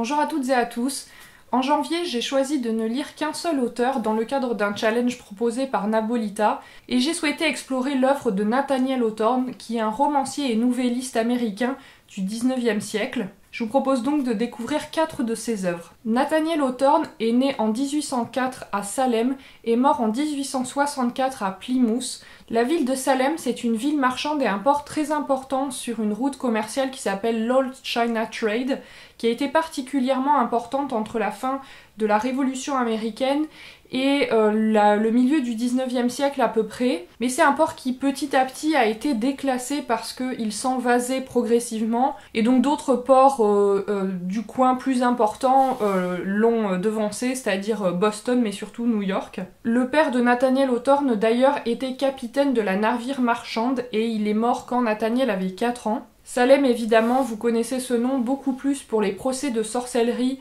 Bonjour à toutes et à tous. En janvier, j'ai choisi de ne lire qu'un seul auteur dans le cadre d'un challenge proposé par Nabolita, et j'ai souhaité explorer l'œuvre de Nathaniel Hawthorne, qui est un romancier et nouvelliste américain du 19e siècle. Je vous propose donc de découvrir 4 de ses œuvres. Nathaniel Hawthorne est né en 1804 à Salem et mort en 1864 à Plymouth. La ville de Salem, c'est une ville marchande et un port très important sur une route commerciale qui s'appelle l'Old China Trade, qui a été particulièrement importante entre la fin de la Révolution américaine et le milieu du 19e siècle à peu près. Mais c'est un port qui petit à petit a été déclassé parce qu'il s'envasait progressivement, et donc d'autres ports du coin plus importants l'ont devancé, c'est-à-dire Boston mais surtout New York. Le père de Nathaniel Hawthorne d'ailleurs était capitaine de la navire marchande et il est mort quand Nathaniel avait 4 ans. Salem, évidemment, vous connaissez ce nom beaucoup plus pour les procès de sorcellerie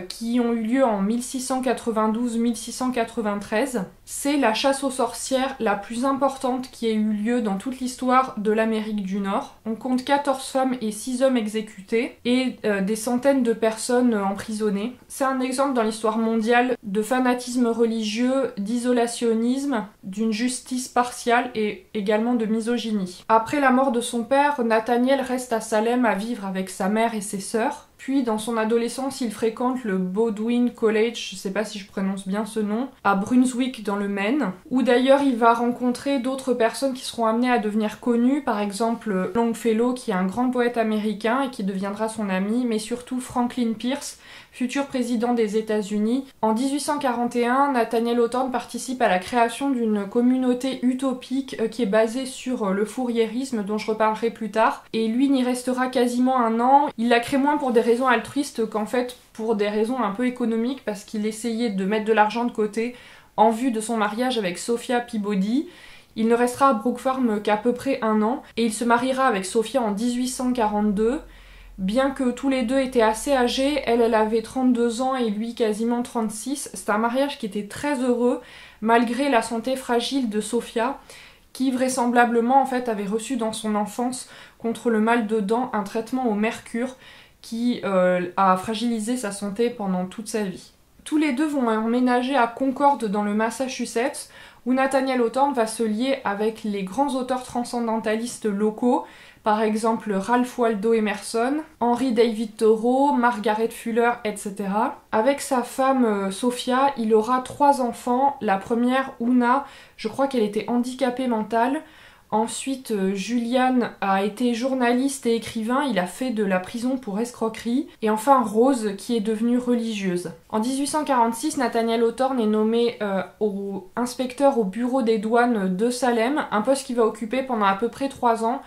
qui ont eu lieu en 1692-1693. C'est la chasse aux sorcières la plus importante qui ait eu lieu dans toute l'histoire de l'Amérique du Nord. On compte 14 femmes et 6 hommes exécutés et des centaines de personnes emprisonnées. C'est un exemple dans l'histoire mondiale de fanatisme religieux, d'isolationnisme, d'une justice partiale et également de misogynie. Après la mort de son père, Nathaniel reste à Salem à vivre avec sa mère et ses sœurs. Puis, dans son adolescence, il fréquente le Bowdoin College, je sais pas si je prononce bien ce nom, à Brunswick dans le Maine, où d'ailleurs il va rencontrer d'autres personnes qui seront amenées à devenir connues, par exemple Longfellow, qui est un grand poète américain et qui deviendra son ami, mais surtout Franklin Pierce, futur président des États-Unis. En 1841, Nathaniel Hawthorne participe à la création d'une communauté utopique qui est basée sur le fouriérisme, dont je reparlerai plus tard, et lui n'y restera quasiment un an. Il la crée moins pour des raisons altruistes qu'en fait pour des raisons un peu économiques, parce qu'il essayait de mettre de l'argent de côté en vue de son mariage avec Sophia Peabody. Il ne restera à Brook Farm qu'à peu près un an, et il se mariera avec Sophia en 1842. Bien que tous les deux étaient assez âgés, elle avait 32 ans et lui quasiment 36, c'est un mariage qui était très heureux, malgré la santé fragile de Sophia, qui vraisemblablement en fait avait reçu dans son enfance contre le mal de dents un traitement au mercure qui a fragilisé sa santé pendant toute sa vie. Tous les deux vont emménager à Concord dans le Massachusetts, où Nathaniel Hawthorne va se lier avec les grands auteurs transcendantalistes locaux, par exemple Ralph Waldo Emerson, Henry David Thoreau, Margaret Fuller, etc. Avec sa femme Sophia, il aura 3 enfants. La première, Una, je crois qu'elle était handicapée mentale. Ensuite, Julian a été journaliste et écrivain, il a fait de la prison pour escroquerie. Et enfin, Rose, qui est devenue religieuse. En 1846, Nathaniel Hawthorne est nommé inspecteur au bureau des douanes de Salem, un poste qu'il va occuper pendant à peu près 3 ans,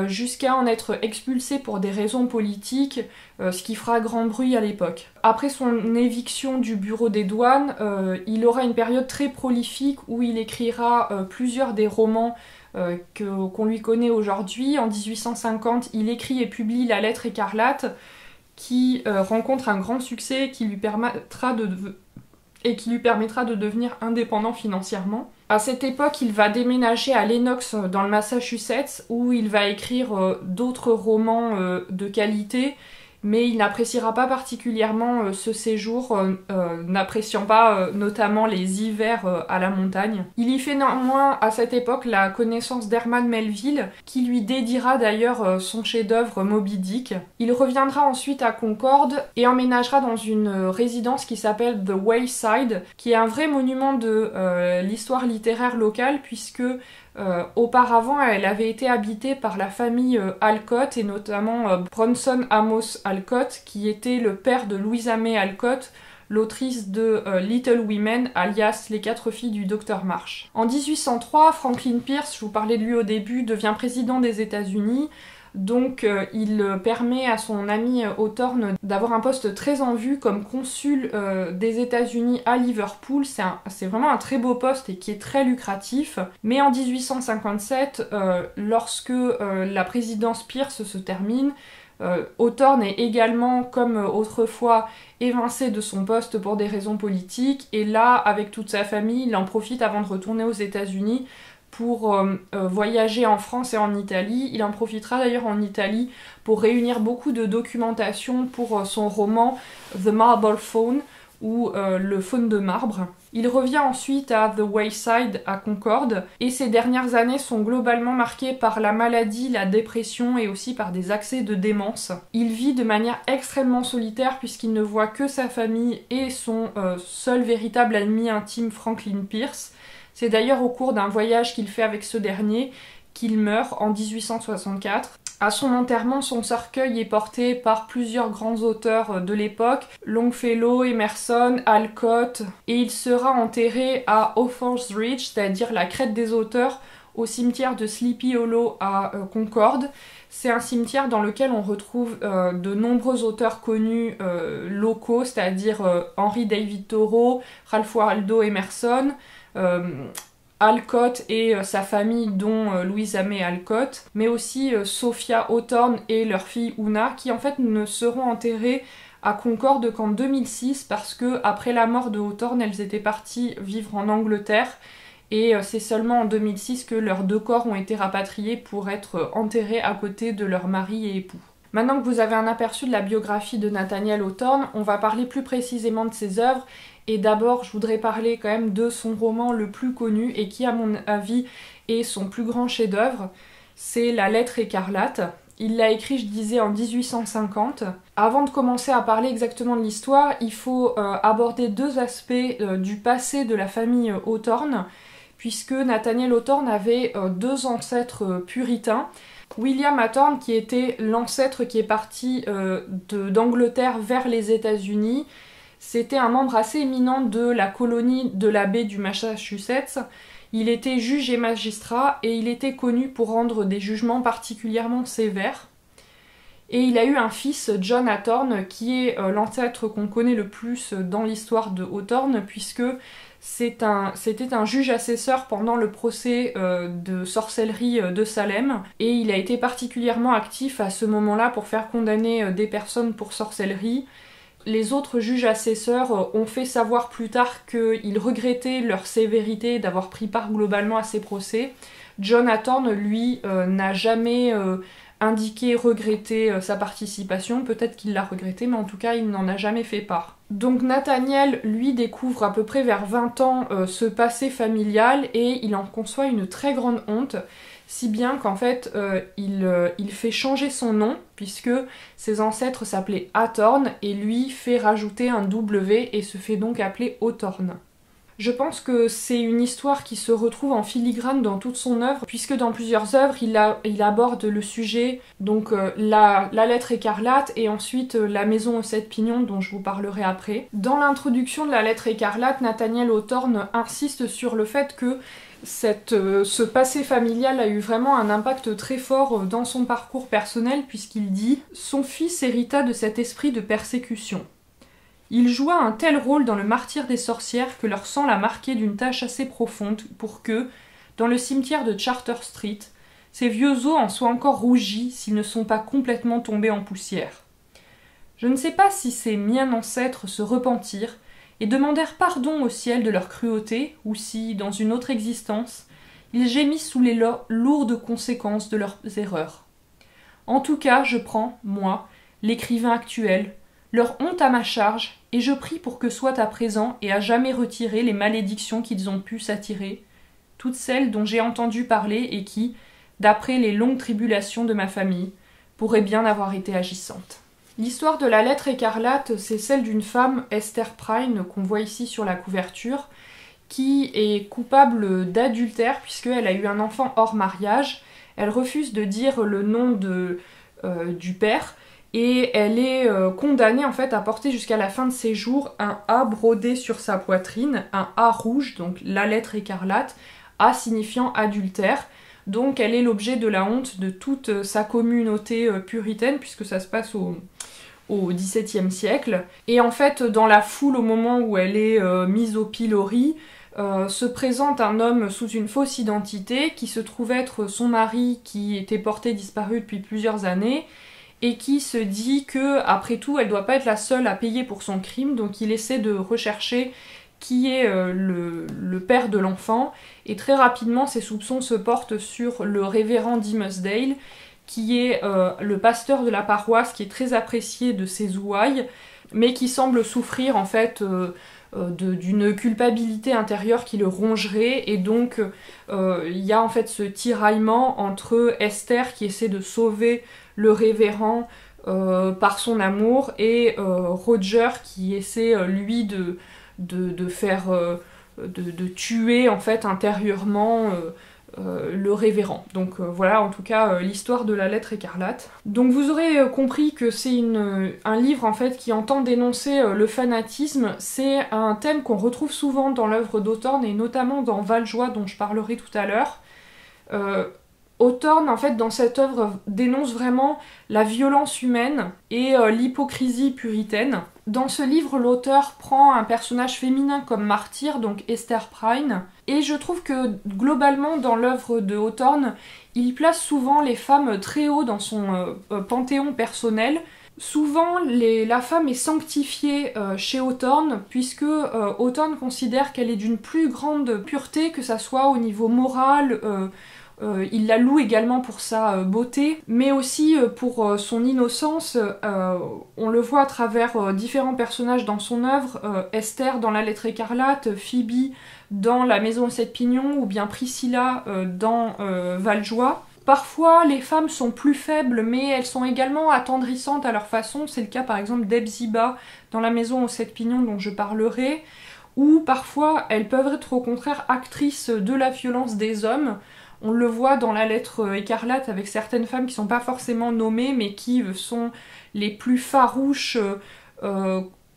jusqu'à en être expulsé pour des raisons politiques, ce qui fera grand bruit à l'époque. Après son éviction du bureau des douanes, il aura une période très prolifique où il écrira plusieurs des romans qu'on lui connaît aujourd'hui. En 1850, il écrit et publie La Lettre écarlate, qui rencontre un grand succès qui lui permettra de devenir indépendant financièrement. À cette époque, il va déménager à Lenox dans le Massachusetts, où il va écrire d'autres romans de qualité, mais il n'appréciera pas particulièrement ce séjour, n'appréciant pas notamment les hivers à la montagne. Il y fait néanmoins à cette époque la connaissance d'Herman Melville, qui lui dédiera d'ailleurs son chef-d'œuvre Moby Dick. Il reviendra ensuite à Concord et emménagera dans une résidence qui s'appelle The Wayside, qui est un vrai monument de l'histoire littéraire locale, puisque auparavant, elle avait été habitée par la famille Alcott, et notamment Bronson Amos Alcott, qui était le père de Louisa May Alcott, l'autrice de Little Women, alias Les 4 filles du Dr Marsh. En 1803, Franklin Pierce, je vous parlais de lui au début, devient président des États-Unis. Donc il permet à son ami Hawthorne d'avoir un poste très en vue comme consul des États-Unis à Liverpool. C'est vraiment un très beau poste et qui est très lucratif. Mais en 1857, lorsque la présidence Pierce se termine, Hawthorne est également, comme autrefois, évincé de son poste pour des raisons politiques. Et là, avec toute sa famille, il en profite avant de retourner aux États-Unis pour voyager en France et en Italie. Il en profitera d'ailleurs en Italie pour réunir beaucoup de documentation pour son roman The Marble Faun, ou le faune de marbre. Il revient ensuite à The Wayside à Concorde, et ses dernières années sont globalement marquées par la maladie, la dépression et aussi par des accès de démence. Il vit de manière extrêmement solitaire puisqu'il ne voit que sa famille et son seul véritable ami intime, Franklin Pierce. C'est d'ailleurs au cours d'un voyage qu'il fait avec ce dernier qu'il meurt en 1864. À son enterrement, son cercueil est porté par plusieurs grands auteurs de l'époque, Longfellow, Emerson, Alcott, et il sera enterré à Author's Ridge, c'est-à-dire la crête des auteurs, au cimetière de Sleepy Hollow à Concorde. C'est un cimetière dans lequel on retrouve de nombreux auteurs connus locaux, c'est-à-dire Henry David Thoreau, Ralph Waldo Emerson, Alcott et sa famille, dont Louisa May Alcott, mais aussi Sophia Hawthorne et leur fille Una, qui en fait ne seront enterrées à Concorde qu'en 2006 parce que après la mort de Hawthorne, elles étaient parties vivre en Angleterre, et c'est seulement en 2006 que leurs 2 corps ont été rapatriés pour être enterrés à côté de leurs maris et époux. Maintenant que vous avez un aperçu de la biographie de Nathaniel Hawthorne, on va parler plus précisément de ses œuvres. Et d'abord, je voudrais parler quand même de son roman le plus connu et qui, à mon avis, est son plus grand chef-d'œuvre. C'est La Lettre écarlate. Il l'a écrit, je disais, en 1850. Avant de commencer à parler exactement de l'histoire, il faut aborder 2 aspects du passé de la famille Hawthorne, puisque Nathaniel Hawthorne avait 2 ancêtres puritains. William Hawthorne, qui était l'ancêtre qui est parti d'Angleterre vers les États-Unis, c'était un membre assez éminent de la colonie de la baie du Massachusetts. Il était juge et magistrat et il était connu pour rendre des jugements particulièrement sévères. Et il a eu un fils, John Hawthorne, qui est l'ancêtre qu'on connaît le plus dans l'histoire de Hawthorne, puisque c'était un juge assesseur pendant le procès de sorcellerie de Salem, et il a été particulièrement actif à ce moment-là pour faire condamner des personnes pour sorcellerie. Les autres juges assesseurs ont fait savoir plus tard qu'ils regrettaient leur sévérité d'avoir pris part globalement à ces procès. John Hawthorne, lui, n'a jamais indiqué regretter sa participation, peut-être qu'il l'a regretté, mais en tout cas il n'en a jamais fait part. Donc Nathaniel, lui, découvre à peu près vers 20 ans ce passé familial et il en conçoit une très grande honte, si bien qu'en fait il fait changer son nom, puisque ses ancêtres s'appelaient Hawthorne, et lui fait rajouter un W et se fait donc appeler Hawthorne. Je pense que c'est une histoire qui se retrouve en filigrane dans toute son œuvre, puisque dans plusieurs œuvres, il aborde le sujet, donc la lettre écarlate, et ensuite la maison aux 7 pignons, dont je vous parlerai après. Dans l'introduction de la lettre écarlate, Nathaniel Hawthorne insiste sur le fait que ce passé familial a eu vraiment un impact très fort dans son parcours personnel, puisqu'il dit « Son fils hérita de cet esprit de persécution. Il joua un tel rôle dans le martyre des sorcières que leur sang l'a marqué d'une tache assez profonde pour que, dans le cimetière de Charter Street, ces vieux os en soient encore rougis s'ils ne sont pas complètement tombés en poussière. Je ne sais pas si ces miens ancêtres se repentirent et demandèrent pardon au ciel de leur cruauté, ou si, dans une autre existence, ils gémissent sous les lourdes conséquences de leurs erreurs. En tout cas, je prends, moi, l'écrivain actuel, leur honte à ma charge, et je prie pour que soient à présent et à jamais retirées les malédictions qu'ils ont pu s'attirer, toutes celles dont j'ai entendu parler et qui, d'après les longues tribulations de ma famille, pourraient bien avoir été agissantes. » L'histoire de la lettre écarlate, c'est celle d'une femme, Esther Prynne, qu'on voit ici sur la couverture, qui est coupable d'adultère puisqu'elle a eu un enfant hors mariage. Elle refuse de dire le nom du père, et elle est condamnée en fait à porter jusqu'à la fin de ses jours un A brodé sur sa poitrine, un A rouge, donc la lettre écarlate, A signifiant adultère. Donc elle est l'objet de la honte de toute sa communauté puritaine, puisque ça se passe au XVIIe siècle. Et en fait, dans la foule, au moment où elle est mise au pilori, se présente un homme sous une fausse identité, qui se trouve être son mari qui était porté disparu depuis plusieurs années, et qui se dit que, après tout, elle doit pas être la seule à payer pour son crime, donc il essaie de rechercher qui est le père de l'enfant, et très rapidement ses soupçons se portent sur le révérend Dimmesdale, qui est le pasteur de la paroisse, qui est très apprécié de ses ouailles, mais qui semble souffrir en fait d'une culpabilité intérieure qui le rongerait, et donc il y a en fait ce tiraillement entre Esther qui essaie de sauver le révérend par son amour, et Roger qui essaie lui de faire de tuer en fait intérieurement le révérend. Donc voilà en tout cas l'histoire de la lettre écarlate. Donc vous aurez compris que c'est un livre en fait qui entend dénoncer le fanatisme. C'est un thème qu'on retrouve souvent dans l'œuvre d'Hawthorne, et notamment dans Valjoie dont je parlerai tout à l'heure. Hawthorne, en fait, dans cette œuvre, dénonce vraiment la violence humaine et l'hypocrisie puritaine. Dans ce livre, l'auteur prend un personnage féminin comme martyr, donc Esther Prynne, et je trouve que, globalement, dans l'œuvre de Hawthorne, il place souvent les femmes très haut dans son panthéon personnel. Souvent, la femme est sanctifiée chez Hawthorne, puisque Hawthorne considère qu'elle est d'une plus grande pureté, que ça soit au niveau moral, il la loue également pour sa beauté, mais aussi pour son innocence. On le voit à travers différents personnages dans son œuvre, Esther dans La lettre écarlate, Phoebe dans La maison aux 7 pignons, ou bien Priscilla dans Valjoie. Parfois, les femmes sont plus faibles, mais elles sont également attendrissantes à leur façon. C'est le cas par exemple d'Hepzibah dans La maison aux 7 pignons dont je parlerai, ou parfois elles peuvent être au contraire actrices de la violence des hommes. On le voit dans La lettre écarlate avec certaines femmes qui sont pas forcément nommées, mais qui sont les plus farouches,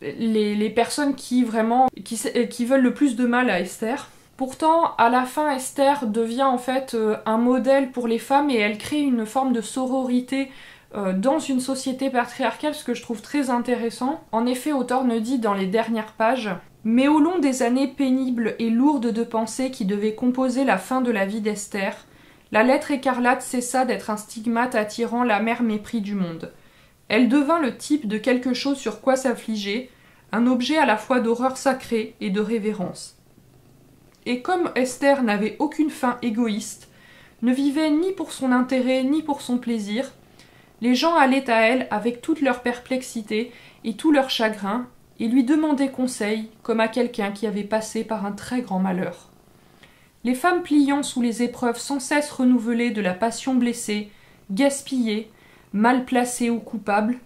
les personnes qui veulent le plus de mal à Esther. Pourtant, à la fin, Esther devient en fait un modèle pour les femmes, et elle crée une forme de sororité dans une société patriarcale, ce que je trouve très intéressant. En effet, Hawthorne dit dans les dernières pages: mais au long des années pénibles et lourdes de pensées qui devaient composer la fin de la vie d'Esther, la lettre écarlate cessa d'être un stigmate attirant l'amer mépris du monde. Elle devint le type de quelque chose sur quoi s'affliger, un objet à la fois d'horreur sacrée et de révérence. Et comme Esther n'avait aucune fin égoïste, ne vivait ni pour son intérêt ni pour son plaisir, les gens allaient à elle avec toute leur perplexité et tout leur chagrin, et lui demandaient conseil comme à quelqu'un qui avait passé par un très grand malheur. Les femmes pliant sous les épreuves sans cesse renouvelées de la passion blessée, gaspillée, mal placée ou coupable,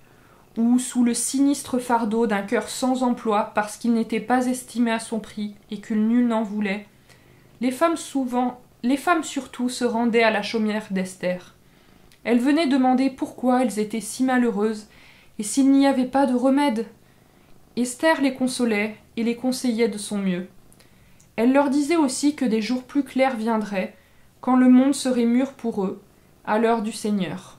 ou sous le sinistre fardeau d'un cœur sans emploi parce qu'il n'était pas estimé à son prix et que nul n'en voulait, les femmes surtout se rendaient à la chaumière d'Esther. Elles venaient demander pourquoi elles étaient si malheureuses et s'il n'y avait pas de remède. Esther les consolait et les conseillait de son mieux. Elle leur disait aussi que des jours plus clairs viendraient, quand le monde serait mûr pour eux, à l'heure du Seigneur.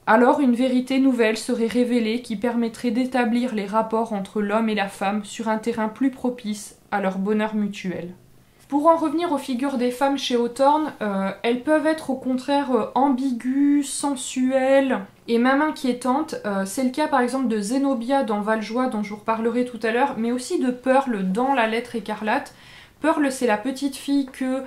Alors une vérité nouvelle serait révélée qui permettrait d'établir les rapports entre l'homme et la femme sur un terrain plus propice à leur bonheur mutuel. Pour en revenir aux figures des femmes chez Hawthorne, elles peuvent être au contraire ambiguës, sensuelles et même inquiétantes. C'est le cas par exemple de Zenobia dans Valjoie dont je vous reparlerai tout à l'heure, mais aussi de Pearl dans La lettre écarlate. Pearl, c'est la petite fille que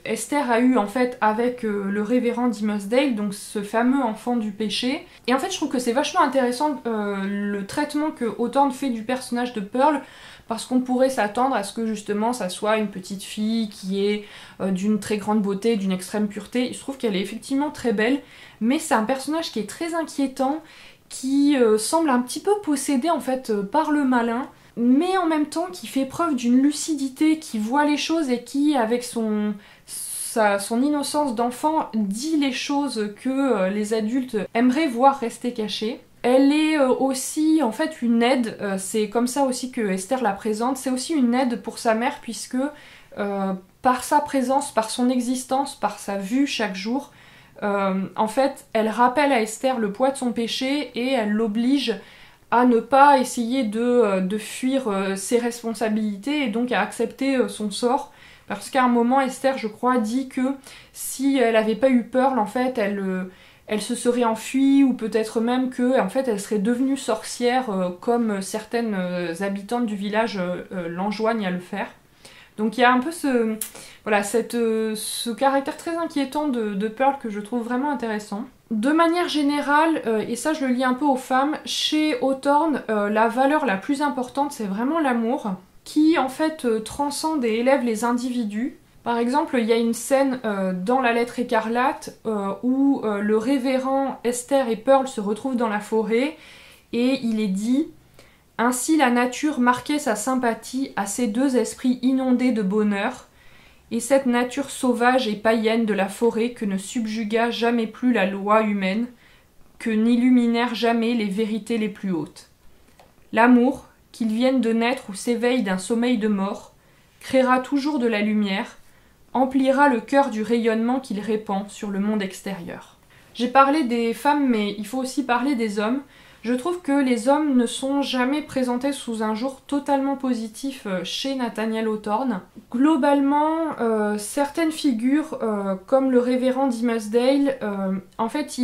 Esther a eue en fait avec le révérend Dimmesdale, donc ce fameux enfant du péché. Et en fait je trouve que c'est vachement intéressant le traitement que Hawthorne fait du personnage de Pearl, parce qu'on pourrait s'attendre à ce que justement ça soit une petite fille qui est d'une très grande beauté, d'une extrême pureté. Je trouve qu'elle est effectivement très belle, mais c'est un personnage qui est très inquiétant, qui semble un petit peu possédé en fait par le malin, mais en même temps qui fait preuve d'une lucidité, qui voit les choses et qui, avec son innocence d'enfant, dit les choses que les adultes aimeraient voir rester cachées. Elle est aussi en fait une aide, c'est comme ça aussi que Esther la présente, c'est aussi une aide pour sa mère puisque par sa présence, par son existence, par sa vue chaque jour, en fait elle rappelle à Esther le poids de son péché et elle l'oblige à ne pas essayer de fuir ses responsabilités et donc à accepter son sort. Parce qu'à un moment, Esther, je crois, dit que si elle n'avait pas eu Pearl, en fait, elle se serait enfuie, ou peut-être même que en fait elle serait devenue sorcière comme certaines habitantes du village l'enjoignent à le faire. Donc il y a un peu ce caractère très inquiétant de Pearl que je trouve vraiment intéressant. De manière générale, et ça je le lis un peu aux femmes, chez Hawthorne, la valeur la plus importante c'est vraiment l'amour, qui en fait transcende et élève les individus. Par exemple, il y a une scène dans La Lettre écarlate où le révérend Esther et Pearl se retrouvent dans la forêt et il est dit « Ainsi la nature marquait sa sympathie à ces deux esprits inondés de bonheur, et cette nature sauvage et païenne de la forêt que ne subjugua jamais plus la loi humaine, que n'illuminèrent jamais les vérités les plus hautes. L'amour, qu'il vienne de naître ou s'éveille d'un sommeil de mort, créera toujours de la lumière, emplira le cœur du rayonnement qu'il répand sur le monde extérieur. » J'ai parlé des femmes, mais il faut aussi parler des hommes. Je trouve que les hommes ne sont jamais présentés sous un jour totalement positif chez Nathaniel Hawthorne. Globalement, certaines figures, comme le révérend Dimmesdale, en fait,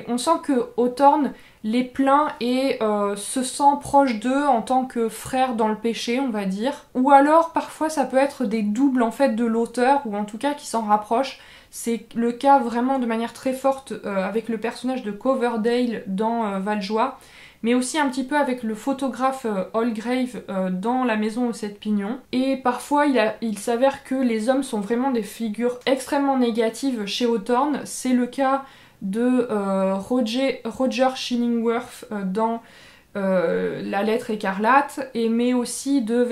on sent que Hawthorne les plaint et se sent proche d'eux en tant que frère dans le péché, on va dire. Ou alors, parfois, ça peut être des doubles en fait de l'auteur, ou en tout cas qui s'en rapprochent. C'est le cas vraiment de manière très forte avec le personnage de Coverdale dans Valjoie, mais aussi un petit peu avec le photographe Holgrave dans La Maison aux Sept Pignons. Et parfois, il s'avère que les hommes sont vraiment des figures extrêmement négatives chez Hawthorne. C'est le cas de Roger Chillingworth dans La Lettre écarlate, mais aussi de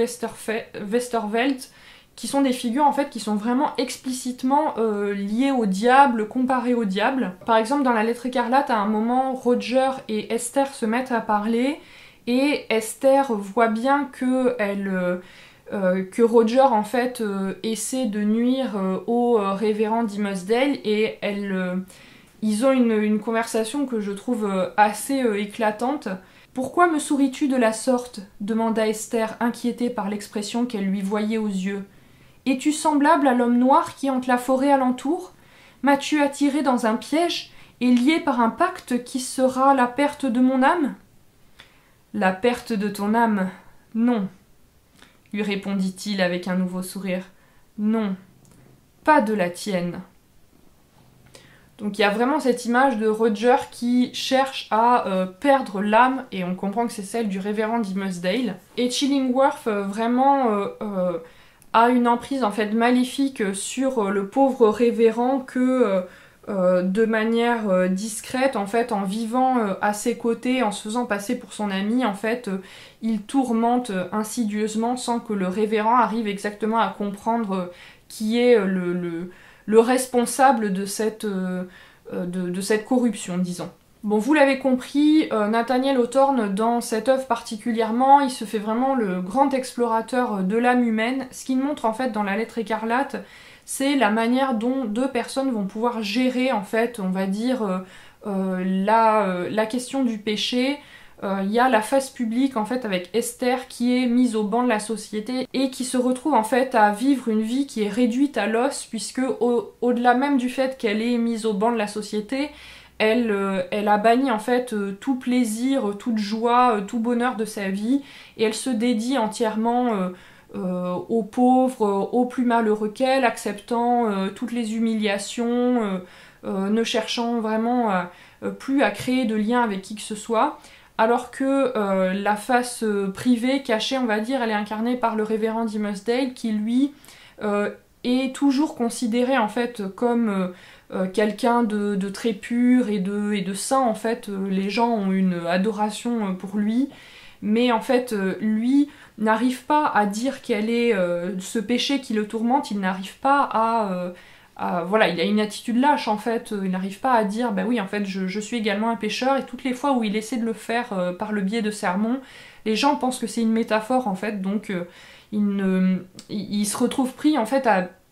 Westervelt, qui sont des figures en fait qui sont vraiment explicitement liées au diable, comparées au diable. Par exemple, dans La Lettre écarlate, à un moment, Roger et Esther se mettent à parler, et Esther voit bien que Roger en fait essaie de nuire au révérend Dimmesdale, et ils ont une conversation que je trouve assez éclatante. « Pourquoi me souris-tu de la sorte » demanda Esther, inquiétée par l'expression qu'elle lui voyait aux yeux. « Es-tu semblable à l'homme noir qui hante la forêt alentour? M'as-tu attiré dans un piège et lié par un pacte qui sera la perte de mon âme ?»« La perte de ton âme, non, » lui répondit-il avec un nouveau sourire. « Non, pas de la tienne. » Donc il y a vraiment cette image de Roger qui cherche à perdre l'âme, et on comprend que c'est celle du révérend Dimmesdale. Et Chillingworth vraiment a une emprise en fait maléfique sur le pauvre révérend que de manière discrète, en fait, en vivant à ses côtés, en se faisant passer pour son ami, en fait, il tourmente insidieusement sans que le révérend arrive exactement à comprendre qui est le responsable de cette corruption, disons. Bon, vous l'avez compris, Nathaniel Hawthorne, dans cette œuvre particulièrement, il se fait vraiment le grand explorateur de l'âme humaine. Ce qu'il montre en fait dans La Lettre écarlate, c'est la manière dont deux personnes vont pouvoir gérer, en fait, on va dire, la question du péché. Il y a la face publique en fait avec Esther qui est mise au banc de la société et qui se retrouve en fait à vivre une vie qui est réduite à l'os, puisque au-delà même du fait qu'elle est mise au banc de la société, elle a banni en fait tout plaisir, toute joie, tout bonheur de sa vie, et elle se dédie entièrement aux pauvres, aux plus malheureux qu'elle, acceptant toutes les humiliations, ne cherchant vraiment plus à créer de lien avec qui que ce soit. Alors que la face privée, cachée, on va dire, elle est incarnée par le révérend Dimmesdale, qui lui est toujours considéré en fait comme quelqu'un de très pur et de saint. En fait, les gens ont une adoration pour lui, mais en fait, lui n'arrive pas à dire quel est ce péché qui le tourmente. Il n'arrive pas voilà, il a une attitude lâche en fait, il n'arrive pas à dire bah oui en fait je suis également un pécheur, et toutes les fois où il essaie de le faire par le biais de sermons, les gens pensent que c'est une métaphore en fait, donc il se retrouve pris en fait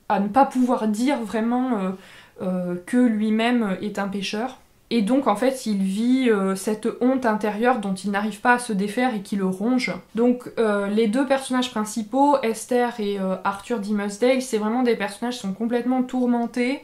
à ne pas pouvoir dire vraiment que lui-même est un pécheur. Et donc en fait il vit cette honte intérieure dont il n'arrive pas à se défaire et qui le ronge. Donc les deux personnages principaux, Esther et Arthur Dimmesdale, c'est vraiment des personnages qui sont complètement tourmentés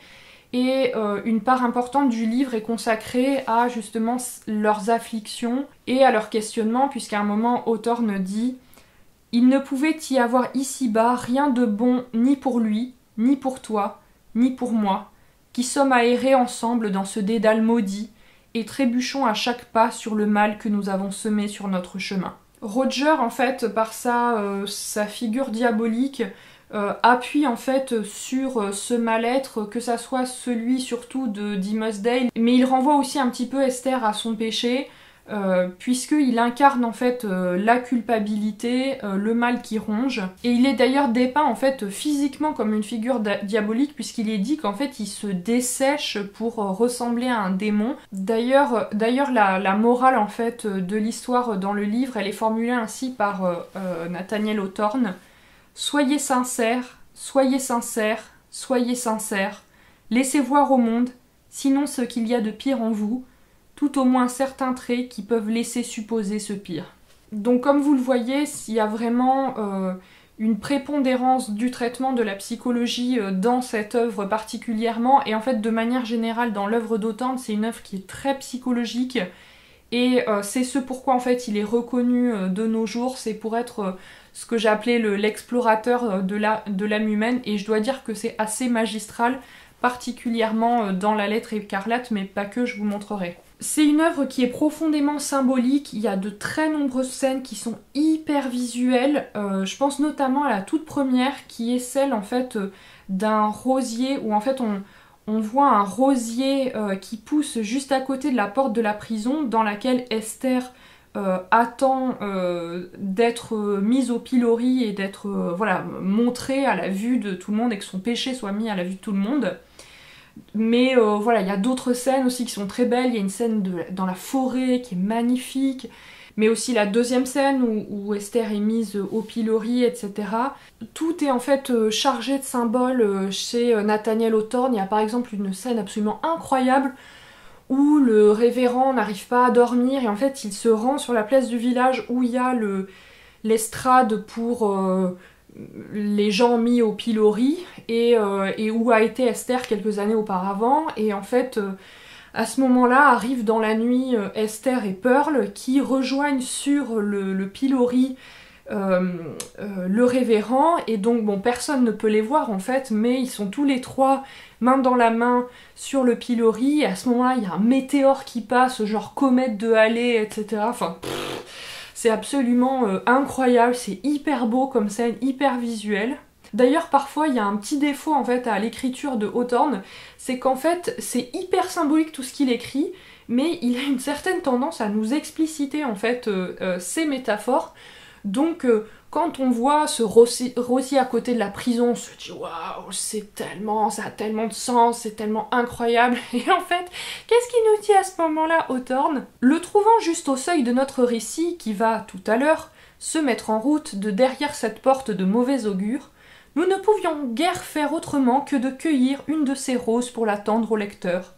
et une part importante du livre est consacrée à justement leurs afflictions et à leurs questionnements, puisqu'à un moment Hawthorne dit « Il ne pouvait y avoir ici-bas rien de bon ni pour lui, ni pour toi, ni pour moi, qui sommes à errer ensemble dans ce dédale maudit et trébuchons à chaque pas sur le mal que nous avons semé sur notre chemin. » Roger, en fait, par sa figure diabolique, appuie en fait sur ce mal-être, que ça soit celui surtout de Dimmesdale, mais il renvoie aussi un petit peu Esther à son péché, puisqu'il incarne en fait la culpabilité, le mal qui ronge, et il est d'ailleurs dépeint en fait physiquement comme une figure diabolique, puisqu'il est dit qu'en fait il se dessèche pour ressembler à un démon. D'ailleurs la morale en fait de l'histoire dans le livre, elle est formulée ainsi par Nathaniel Hawthorne. Soyez sincères, soyez sincères, soyez sincères, laissez voir au monde, sinon ce qu'il y a de pire en vous, tout au moins certains traits qui peuvent laisser supposer ce pire. Donc comme vous le voyez, il y a vraiment une prépondérance du traitement de la psychologie dans cette œuvre particulièrement, et en fait de manière générale dans l'œuvre d'Hawthorne, c'est une œuvre qui est très psychologique, et c'est ce pourquoi en fait il est reconnu de nos jours, c'est pour être ce que j'ai appelé l'explorateur de l'âme humaine, et je dois dire que c'est assez magistral, particulièrement dans La Lettre écarlate, mais pas que, je vous montrerai. C'est une œuvre qui est profondément symbolique, il y a de très nombreuses scènes qui sont hyper visuelles, je pense notamment à la toute première qui est celle en fait d'un rosier où en fait on voit un rosier qui pousse juste à côté de la porte de la prison dans laquelle Esther attend d'être mise au pilori et d'être voilà, montrée à la vue de tout le monde et que son péché soit mis à la vue de tout le monde. Mais voilà, il y a d'autres scènes aussi qui sont très belles. Il y a une scène dans la forêt qui est magnifique, mais aussi la deuxième scène où Esther est mise au pilori, etc. Tout est en fait chargé de symboles chez Nathaniel Hawthorne. Il y a par exemple une scène absolument incroyable où le révérend n'arrive pas à dormir et en fait il se rend sur la place du village où il y a l'estrade pour les gens mis au pilori et où a été Esther quelques années auparavant, et en fait à ce moment-là arrivent dans la nuit Esther et Pearl qui rejoignent sur le pilori le révérend, et donc bon, personne ne peut les voir en fait, mais ils sont tous les trois main dans la main sur le pilori, et à ce moment-là il y a un météore qui passe, genre comète de Halley, etc. Enfin, c'est absolument incroyable, c'est hyper beau comme scène, hyper visuel. D'ailleurs parfois il y a un petit défaut en fait à l'écriture de Hawthorne, c'est qu'en fait c'est hyper symbolique tout ce qu'il écrit, mais il a une certaine tendance à nous expliciter en fait ces métaphores. Donc quand on voit ce rosier à côté de la prison, on se dit waouh, ça a tellement de sens, c'est tellement incroyable. Et en fait, qu'est-ce qu'il nous dit à ce moment-là, Hawthorne? Le trouvant juste au seuil de notre récit, qui va, tout à l'heure, se mettre en route de derrière cette porte de mauvais augure, nous ne pouvions guère faire autrement que de cueillir une de ces roses pour la tendre au lecteur.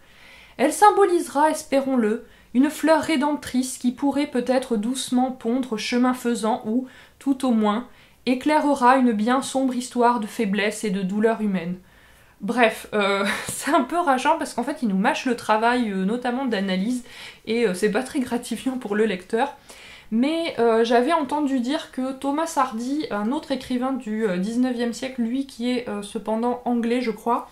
Elle symbolisera, espérons-le, une fleur rédemptrice qui pourrait peut-être doucement pondre chemin faisant ou, tout au moins, éclairera une bien sombre histoire de faiblesse et de douleur humaine. Bref, c'est un peu rageant parce qu'en fait il nous mâche le travail, notamment d'analyse, et c'est pas très gratifiant pour le lecteur. Mais j'avais entendu dire que Thomas Hardy, un autre écrivain du 19e siècle, lui qui est cependant anglais je crois,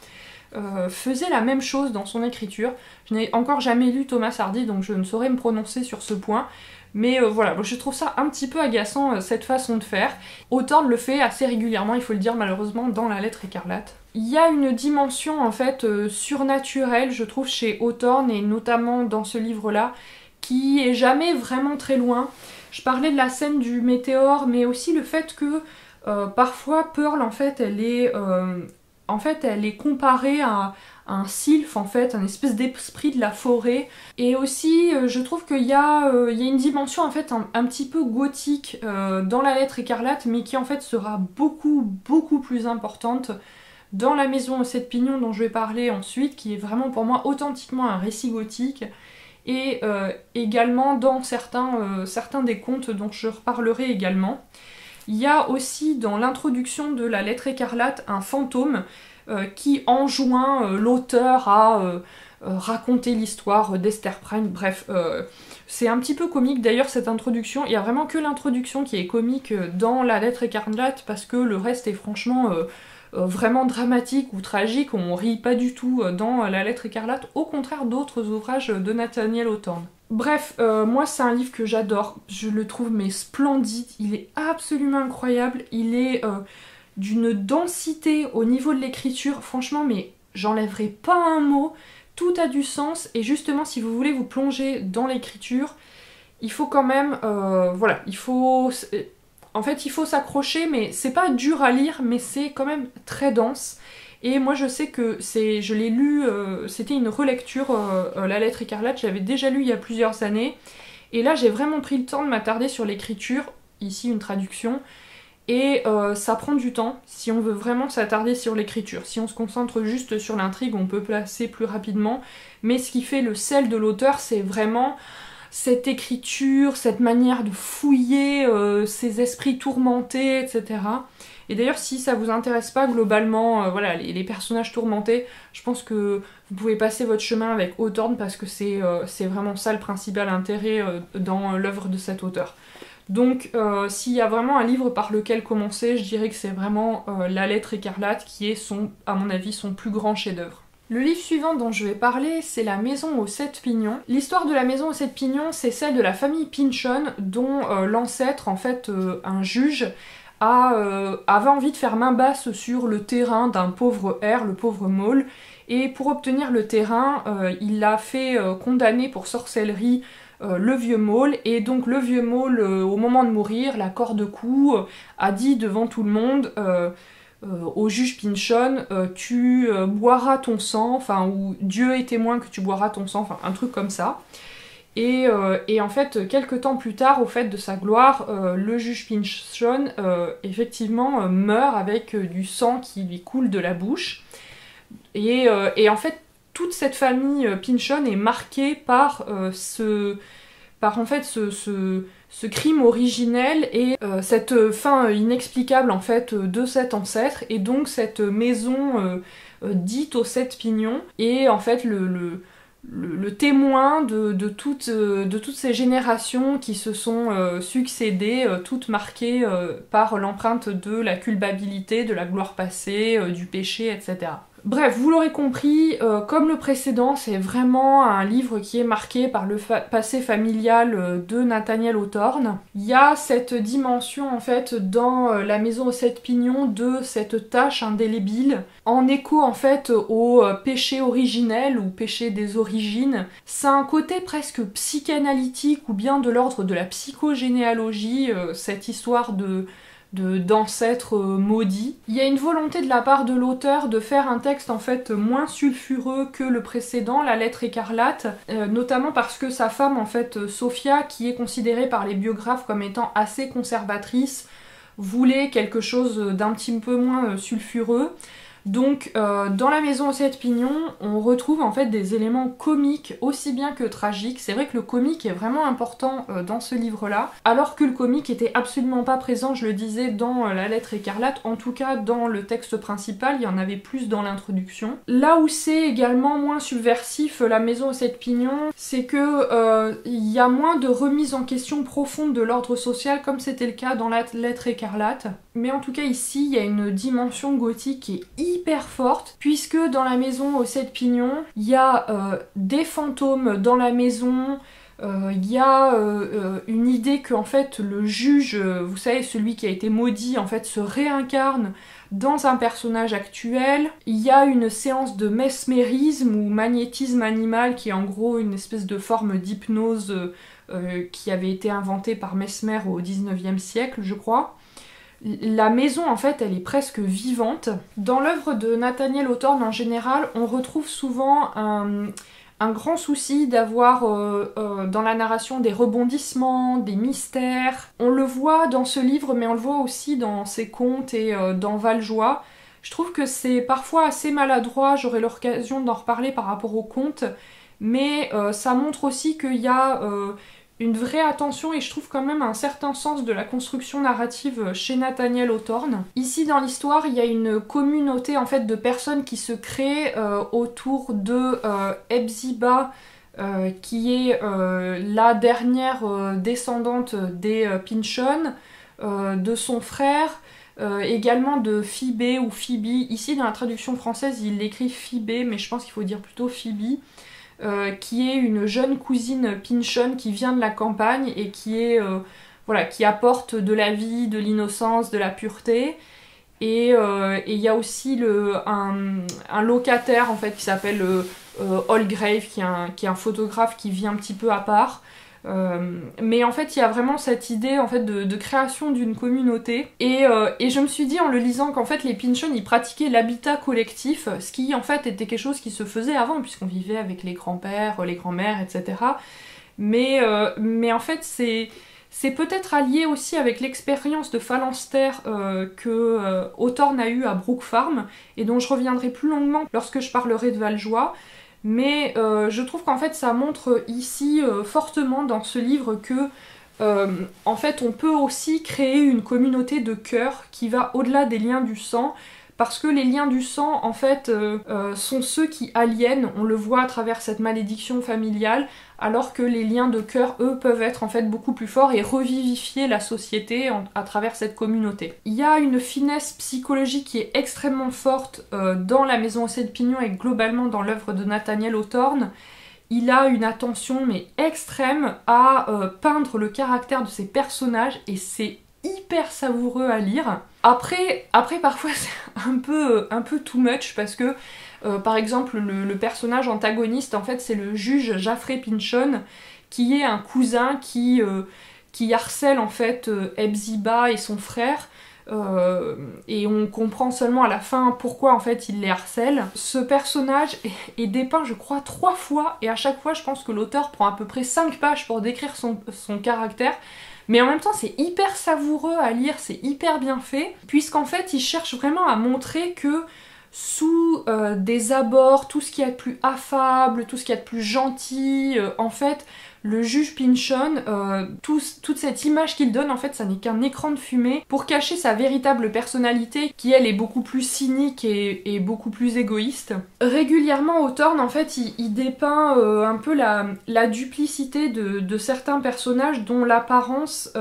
faisait la même chose dans son écriture. Je n'ai encore jamais lu Thomas Hardy, donc je ne saurais me prononcer sur ce point. Mais voilà, je trouve ça un petit peu agaçant, cette façon de faire. Hawthorne le fait assez régulièrement, il faut le dire malheureusement, dans La Lettre écarlate. Il y a une dimension en fait surnaturelle, je trouve, chez Hawthorne, et notamment dans ce livre-là, qui est jamais vraiment très loin. Je parlais de la scène du météore, mais aussi le fait que parfois Pearl, en fait, elle est comparée à un sylphe, en fait, un espèce d'esprit de la forêt. Et aussi, je trouve qu'il y a une dimension, en fait, un petit peu gothique dans La Lettre écarlate, mais qui, en fait, sera beaucoup, beaucoup plus importante dans La Maison aux 7 pignons, dont je vais parler ensuite, qui est vraiment, pour moi, authentiquement un récit gothique. Et également dans certains des contes dont je reparlerai également. Il y a aussi dans l'introduction de La Lettre écarlate un fantôme qui enjoint l'auteur à raconter l'histoire d'Esther Prynne. Bref, c'est un petit peu comique d'ailleurs cette introduction. Il y a vraiment que l'introduction qui est comique dans La Lettre écarlate, parce que le reste est franchement vraiment dramatique ou tragique. On rit pas du tout dans La Lettre écarlate, au contraire d'autres ouvrages de Nathaniel Hawthorne. Bref, moi c'est un livre que j'adore, je le trouve mais splendide, il est absolument incroyable, il est d'une densité au niveau de l'écriture, franchement mais j'enlèverai pas un mot, tout a du sens, et justement si vous voulez vous plonger dans l'écriture, il faut quand même, voilà, il faut s'accrocher, mais c'est pas dur à lire, mais c'est quand même très dense. Et moi je sais que je l'ai lu, c'était une relecture, La Lettre écarlate, je l'avais déjà lu il y a plusieurs années, et là j'ai vraiment pris le temps de m'attarder sur l'écriture, ici une traduction, et ça prend du temps si on veut vraiment s'attarder sur l'écriture. Si on se concentre juste sur l'intrigue, on peut passer plus rapidement, mais ce qui fait le sel de l'auteur, c'est vraiment cette écriture, cette manière de fouiller ces esprits tourmentés, etc. Et d'ailleurs, si ça vous intéresse pas globalement, voilà, les personnages tourmentés, je pense que vous pouvez passer votre chemin avec Hawthorne, parce que c'est vraiment ça le principal intérêt dans l'œuvre de cet auteur. Donc s'il y a vraiment un livre par lequel commencer, je dirais que c'est vraiment La Lettre écarlate, qui est à mon avis son plus grand chef-d'œuvre. Le livre suivant dont je vais parler, c'est La Maison aux 7 pignons. L'histoire de La Maison aux 7 pignons, c'est celle de la famille Pynchon, dont l'ancêtre, en fait, un juge, avait envie de faire main basse sur le terrain d'un pauvre Hare, le pauvre Mole, et pour obtenir le terrain, il l'a fait condamner pour sorcellerie le vieux Mole, et donc le vieux Mole, au moment de mourir, la corde cou, a dit devant tout le monde au juge Pynchon, tu boiras ton sang, enfin, ou Dieu est témoin que tu boiras ton sang, enfin un truc comme ça. Et en fait, quelques temps plus tard, au fait de sa gloire, le juge Pynchon, effectivement, meurt avec du sang qui lui coule de la bouche. Et en fait, toute cette famille Pynchon est marquée par ce crime originel et cette fin inexplicable en fait de cet ancêtre, et donc cette maison dite aux 7 pignons, et en fait le témoin de toutes ces générations qui se sont succédées, toutes marquées par l'empreinte de la culpabilité, de la gloire passée, du péché, etc. Bref, vous l'aurez compris, comme le précédent, c'est vraiment un livre qui est marqué par le passé familial de Nathaniel Hawthorne. Il y a cette dimension en fait dans La Maison aux 7 pignons de cette tache indélébile, en écho en fait au péché originel ou péché des origines. C'est un côté presque psychanalytique ou bien de l'ordre de la psychogénéalogie, cette histoire d'ancêtres maudits. Il y a une volonté de la part de l'auteur de faire un texte en fait moins sulfureux que le précédent, La Lettre écarlate, notamment parce que sa femme en fait, Sophia, qui est considérée par les biographes comme étant assez conservatrice, voulait quelque chose d'un petit peu moins sulfureux. Donc dans La Maison aux 7 pignons, on retrouve en fait des éléments comiques aussi bien que tragiques. C'est vrai que le comique est vraiment important dans ce livre-là, alors que le comique était absolument pas présent, je le disais, dans La Lettre écarlate, en tout cas dans le texte principal, il y en avait plus dans l'introduction. Là où c'est également moins subversif, La Maison aux 7 pignons, c'est que il y a moins de remise en question profonde de l'ordre social, comme c'était le cas dans La Lettre écarlate. Mais en tout cas ici, il y a une dimension gothique qui est hyper forte, puisque dans La Maison aux 7 pignons, il y a des fantômes dans la maison, il y a une idée que en fait le juge, vous savez, celui qui a été maudit, en fait se réincarne dans un personnage actuel. Il y a une séance de mesmérisme ou magnétisme animal, qui est en gros une espèce de forme d'hypnose qui avait été inventée par Mesmer au 19e siècle, je crois. La maison, en fait, elle est presque vivante. Dans l'œuvre de Nathaniel Hawthorne, en général, on retrouve souvent un grand souci d'avoir dans la narration des rebondissements, des mystères. On le voit dans ce livre, mais on le voit aussi dans ses contes et dans Valjoie. Je trouve que c'est parfois assez maladroit, j'aurai l'occasion d'en reparler par rapport aux contes, mais ça montre aussi qu'il y a une vraie attention et je trouve quand même un certain sens de la construction narrative chez Nathaniel Hawthorne. Ici dans l'histoire, il y a une communauté en fait de personnes qui se créent autour de Hepzibah, qui est la dernière descendante des Pynchon, de son frère, également de Phoebe ou Phoebe. Ici dans la traduction française il l'écrit Phoebe, mais je pense qu'il faut dire plutôt Phoebe. Qui est une jeune cousine Pynchon qui vient de la campagne et qui est voilà, qui apporte de la vie, de l'innocence, de la pureté. Et il y a aussi un locataire en fait qui s'appelle Holgrave, qui est un photographe qui vit un petit peu à part. Mais en fait il y a vraiment cette idée en fait de création d'une communauté et je me suis dit en le lisant qu'en fait les Pynchon ils pratiquaient l'habitat collectif, ce qui en fait était quelque chose qui se faisait avant puisqu'on vivait avec les grands-pères, les grands-mères, etc. Mais en fait c'est peut-être allié aussi avec l'expérience de phalanstère que Hawthorne a eu à Brook Farm et dont je reviendrai plus longuement lorsque je parlerai de Valjoie. Mais je trouve qu'en fait ça montre ici fortement dans ce livre que en fait on peut aussi créer une communauté de cœur qui va au-delà des liens du sang, parce que les liens du sang en fait sont ceux qui aliènent, on le voit à travers cette malédiction familiale, alors que les liens de cœur eux peuvent être en fait beaucoup plus forts et revivifier la société à travers cette communauté. Il y a une finesse psychologique qui est extrêmement forte dans La Maison aux 7 pignons et globalement dans l'œuvre de Nathaniel Hawthorne. Il a une attention mais extrême à peindre le caractère de ses personnages et c'est hyper savoureux à lire. Après parfois c'est un peu too much parce que par exemple le personnage antagoniste en fait c'est le juge Jaffrey Pynchon qui est un cousin qui harcèle en fait Hepzibah et son frère. Et on comprend seulement à la fin pourquoi en fait il les harcèle. Ce personnage est dépeint je crois 3 fois et à chaque fois je pense que l'auteur prend à peu près 5 pages pour décrire son caractère. Mais en même temps c'est hyper savoureux à lire, c'est hyper bien fait, puisqu'en fait il cherche vraiment à montrer que sous des abords, tout ce qui est de plus affable, tout ce qui est de plus gentil, en fait le juge Pynchon, toute cette image qu'il donne en fait ça n'est qu'un écran de fumée pour cacher sa véritable personnalité qui elle est beaucoup plus cynique et beaucoup plus égoïste. Régulièrement Hawthorne en fait il dépeint un peu la duplicité de certains personnages dont l'apparence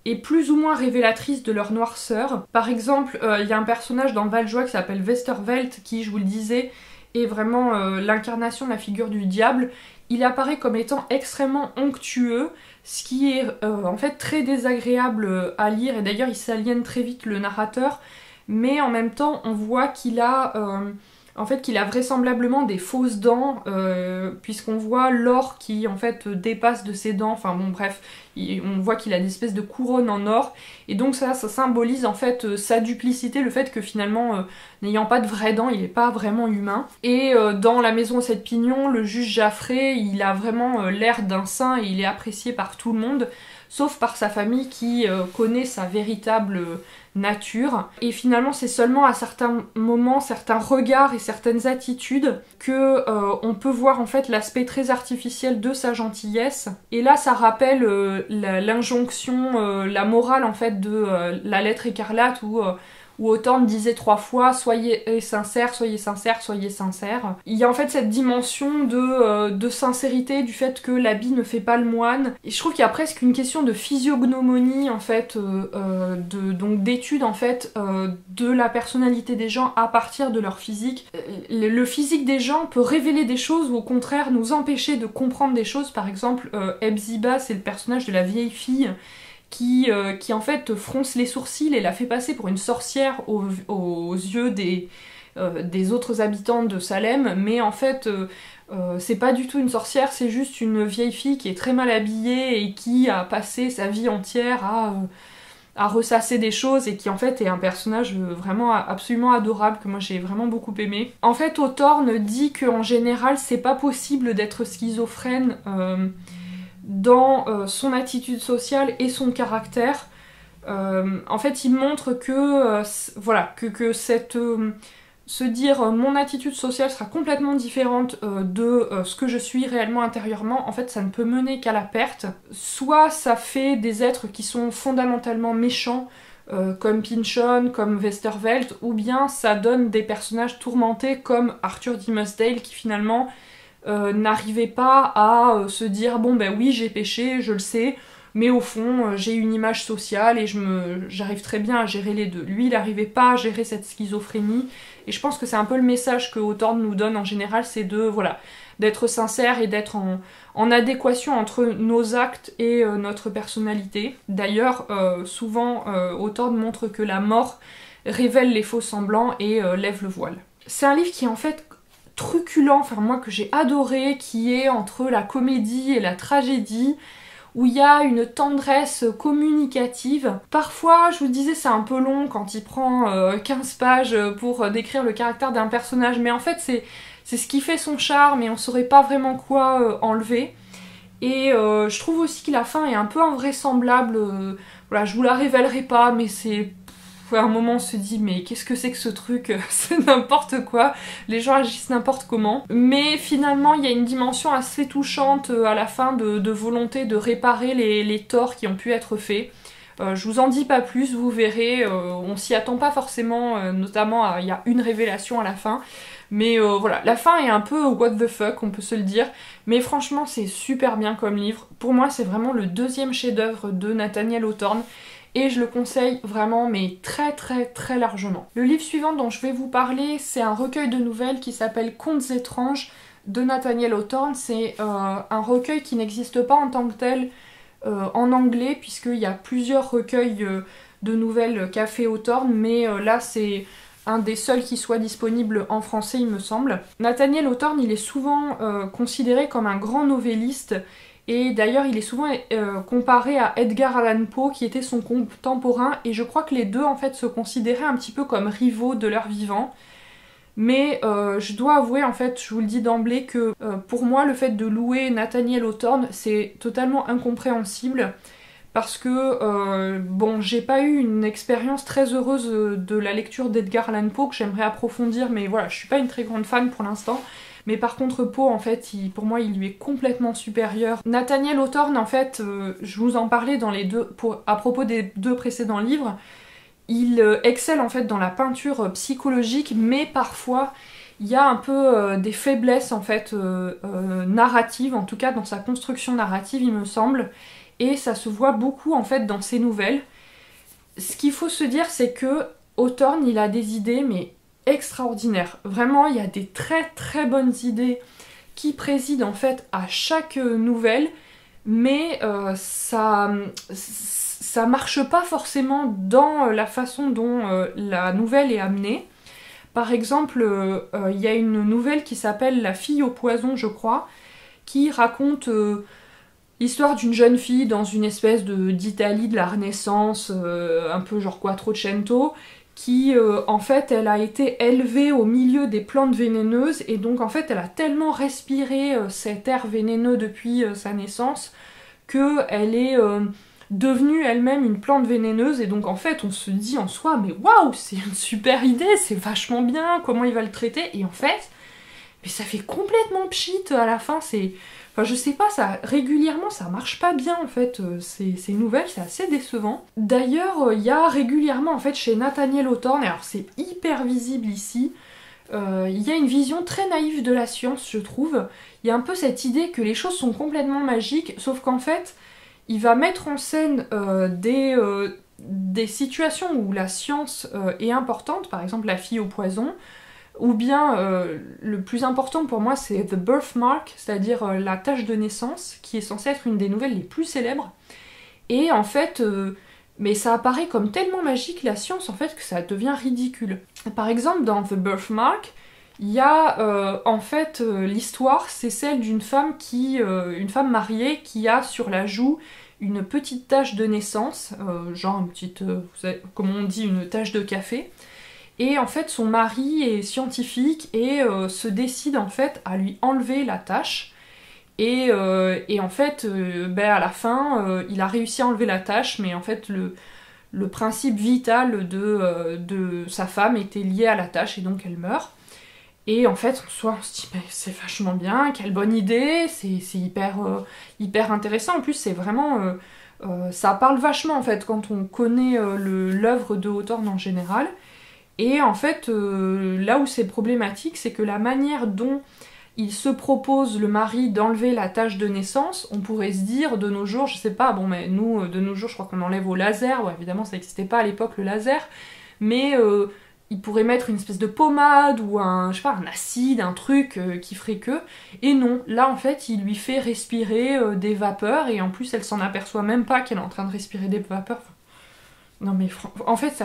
est plus ou moins révélatrice de leur noirceur. Par exemple, il y a un personnage dans Valjoie qui s'appelle Westervelt qui, je vous le disais, est vraiment l'incarnation de la figure du diable. Il apparaît comme étant extrêmement onctueux, ce qui est en fait très désagréable à lire, et d'ailleurs il s'aliène très vite le narrateur, mais en même temps on voit qu'il a vraisemblablement des fausses dents, puisqu'on voit l'or qui en fait dépasse de ses dents, enfin bon bref, on voit qu'il a des espèces de couronnes en or, et donc ça symbolise en fait sa duplicité, le fait que finalement, n'ayant pas de vraies dents, il n'est pas vraiment humain. Et dans La Maison aux 7 pignons, le juge Jaffrey, il a vraiment l'air d'un saint et il est apprécié par tout le monde, sauf par sa famille qui connaît sa véritable nature. Et finalement c'est seulement à certains moments, certains regards et certaines attitudes que on peut voir en fait l'aspect très artificiel de sa gentillesse. Et là ça rappelle l'injonction, la morale en fait de la lettre écarlate où Hawthorne disait 3 fois soyez sincères, soyez sincères, soyez sincères. Il y a en fait cette dimension de sincérité, du fait que l'habit ne fait pas le moine. Et je trouve qu'il y a presque une question de physiognomonie en fait, donc d'étude en fait de la personnalité des gens à partir de leur physique. Le physique des gens peut révéler des choses ou au contraire nous empêcher de comprendre des choses. Par exemple, Hepzibah, c'est le personnage de la vieille fille qui en fait fronce les sourcils et la fait passer pour une sorcière aux yeux des autres habitants de Salem, mais en fait c'est pas du tout une sorcière, c'est juste une vieille fille qui est très mal habillée et qui a passé sa vie entière à ressasser des choses et qui en fait est un personnage vraiment absolument adorable que moi j'ai vraiment beaucoup aimé. En fait Hawthorne dit qu'en général c'est pas possible d'être schizophrène dans son attitude sociale et son caractère. En fait il montre que voilà, que cette se dire mon attitude sociale sera complètement différente de ce que je suis réellement intérieurement, en fait ça ne peut mener qu'à la perte. Soit ça fait des êtres qui sont fondamentalement méchants, comme Pynchon, comme Westervelt, ou bien ça donne des personnages tourmentés comme Arthur Dimmesdale qui finalement n'arrivait pas à se dire bon ben oui j'ai péché, je le sais, mais au fond j'ai une image sociale et j'arrive très bien à gérer les deux. Lui il n'arrivait pas à gérer cette schizophrénie, et je pense que c'est un peu le message que Hawthorne nous donne en général, c'est de voilà, d'être sincère et d'être en adéquation entre nos actes et notre personnalité. D'ailleurs, souvent, Hawthorne montre que la mort révèle les faux semblants et lève le voile. C'est un livre qui est en fait truculent, enfin moi que j'ai adoré, qui est entre la comédie et la tragédie, où il y a une tendresse communicative. Parfois, je vous disais, c'est un peu long quand il prend 15 pages pour décrire le caractère d'un personnage, mais en fait c'est ce qui fait son charme et on saurait pas vraiment quoi enlever. Et je trouve aussi que la fin est un peu invraisemblable. Voilà, je vous la révélerai pas, mais c'est... À un moment on se dit mais qu'est-ce que c'est que ce truc, c'est n'importe quoi, les gens agissent n'importe comment. Mais finalement il y a une dimension assez touchante à la fin de volonté de réparer les torts qui ont pu être faits. Je vous en dis pas plus, vous verrez, on s'y attend pas forcément, notamment il y a une révélation à la fin. Mais voilà, la fin est un peu what the fuck, on peut se le dire. Mais franchement c'est super bien comme livre. Pour moi c'est vraiment le deuxième chef-d'œuvre de Nathaniel Hawthorne. Et je le conseille vraiment, mais très très très largement. Le livre suivant dont je vais vous parler, c'est un recueil de nouvelles qui s'appelle Contes étranges de Nathaniel Hawthorne. C'est un recueil qui n'existe pas en tant que tel en anglais, puisqu'il y a plusieurs recueils de nouvelles qu'a fait Hawthorne, mais là c'est un des seuls qui soit disponible en français il me semble. Nathaniel Hawthorne, il est souvent considéré comme un grand novelliste. Et d'ailleurs il est souvent comparé à Edgar Allan Poe qui était son contemporain, et je crois que les deux en fait se considéraient un petit peu comme rivaux de leur vivant. Mais je dois avouer en fait, je vous le dis d'emblée, que pour moi le fait de louer Nathaniel Hawthorne c'est totalement incompréhensible, parce que bon, j'ai pas eu une expérience très heureuse de la lecture d'Edgar Allan Poe que j'aimerais approfondir, mais voilà, je suis pas une très grande fan pour l'instant. Mais par contre Poe en fait, pour moi il lui est complètement supérieur. Nathaniel Hawthorne en fait, je vous en parlais dans les deux, à propos des deux précédents livres, il excelle en fait dans la peinture psychologique, mais parfois il y a un peu des faiblesses en fait narratives, en tout cas dans sa construction narrative il me semble, et ça se voit beaucoup en fait dans ses nouvelles. Ce qu'il faut se dire c'est que Hawthorne il a des idées mais extraordinaire. Vraiment, il y a des très très bonnes idées qui président en fait à chaque nouvelle, mais ça marche pas forcément dans la façon dont la nouvelle est amenée. Par exemple, il y a une nouvelle qui s'appelle La fille au poison, je crois, qui raconte l'histoire d'une jeune fille dans une espèce d'Italie de la Renaissance, un peu genre Quattrocento, qui en fait elle a été élevée au milieu des plantes vénéneuses, et donc en fait elle a tellement respiré cet air vénéneux depuis sa naissance qu'elle est devenue elle-même une plante vénéneuse, et donc en fait on se dit en soi mais waouh c'est une super idée, c'est vachement bien, comment il va le traiter, et en fait mais ça fait complètement pchit à la fin, c'est... Enfin, je sais pas, ça régulièrement ça marche pas bien en fait, ces nouvelles, c'est assez décevant. D'ailleurs, il y a régulièrement en fait chez Nathaniel Hawthorne, alors c'est hyper visible ici, il y a une vision très naïve de la science, je trouve. Il y a un peu cette idée que les choses sont complètement magiques, sauf qu'en fait, il va mettre en scène des situations où la science est importante, par exemple la fille au poison, ou bien le plus important pour moi c'est The Birthmark, c'est-à-dire la tache de naissance, qui est censée être une des nouvelles les plus célèbres. Et en fait, mais ça apparaît comme tellement magique la science en fait que ça devient ridicule. Par exemple dans The Birthmark, il y a en fait l'histoire, c'est celle d'une femme une femme mariée qui a sur la joue une petite tache de naissance, genre une petite, vous savez, comme on dit, une tache de café. Et en fait son mari est scientifique et se décide en fait à lui enlever la tache. Et en fait, à la fin, il a réussi à enlever la tache, mais en fait le principe vital de sa femme était lié à la tâche et donc elle meurt. Et en fait, en soi, on se dit, mais c'est vachement bien, quelle bonne idée, c'est hyper intéressant. En plus, c'est vraiment... ça parle vachement, en fait, quand on connaît l'œuvre de Hawthorne en général. Et en fait, là où c'est problématique, c'est que la manière dont il se propose, le mari, d'enlever la tache de naissance, on pourrait se dire, de nos jours, je sais pas, bon, mais nous, de nos jours, je crois qu'on enlève au laser, ouais, évidemment, ça n'existait pas à l'époque, le laser, mais... il pourrait mettre une espèce de pommade ou un acide, un truc qui ferait que... Et non, là en fait, il lui fait respirer des vapeurs et en plus, elle s'en aperçoit même pas qu'elle est en train de respirer des vapeurs. Non mais en fait,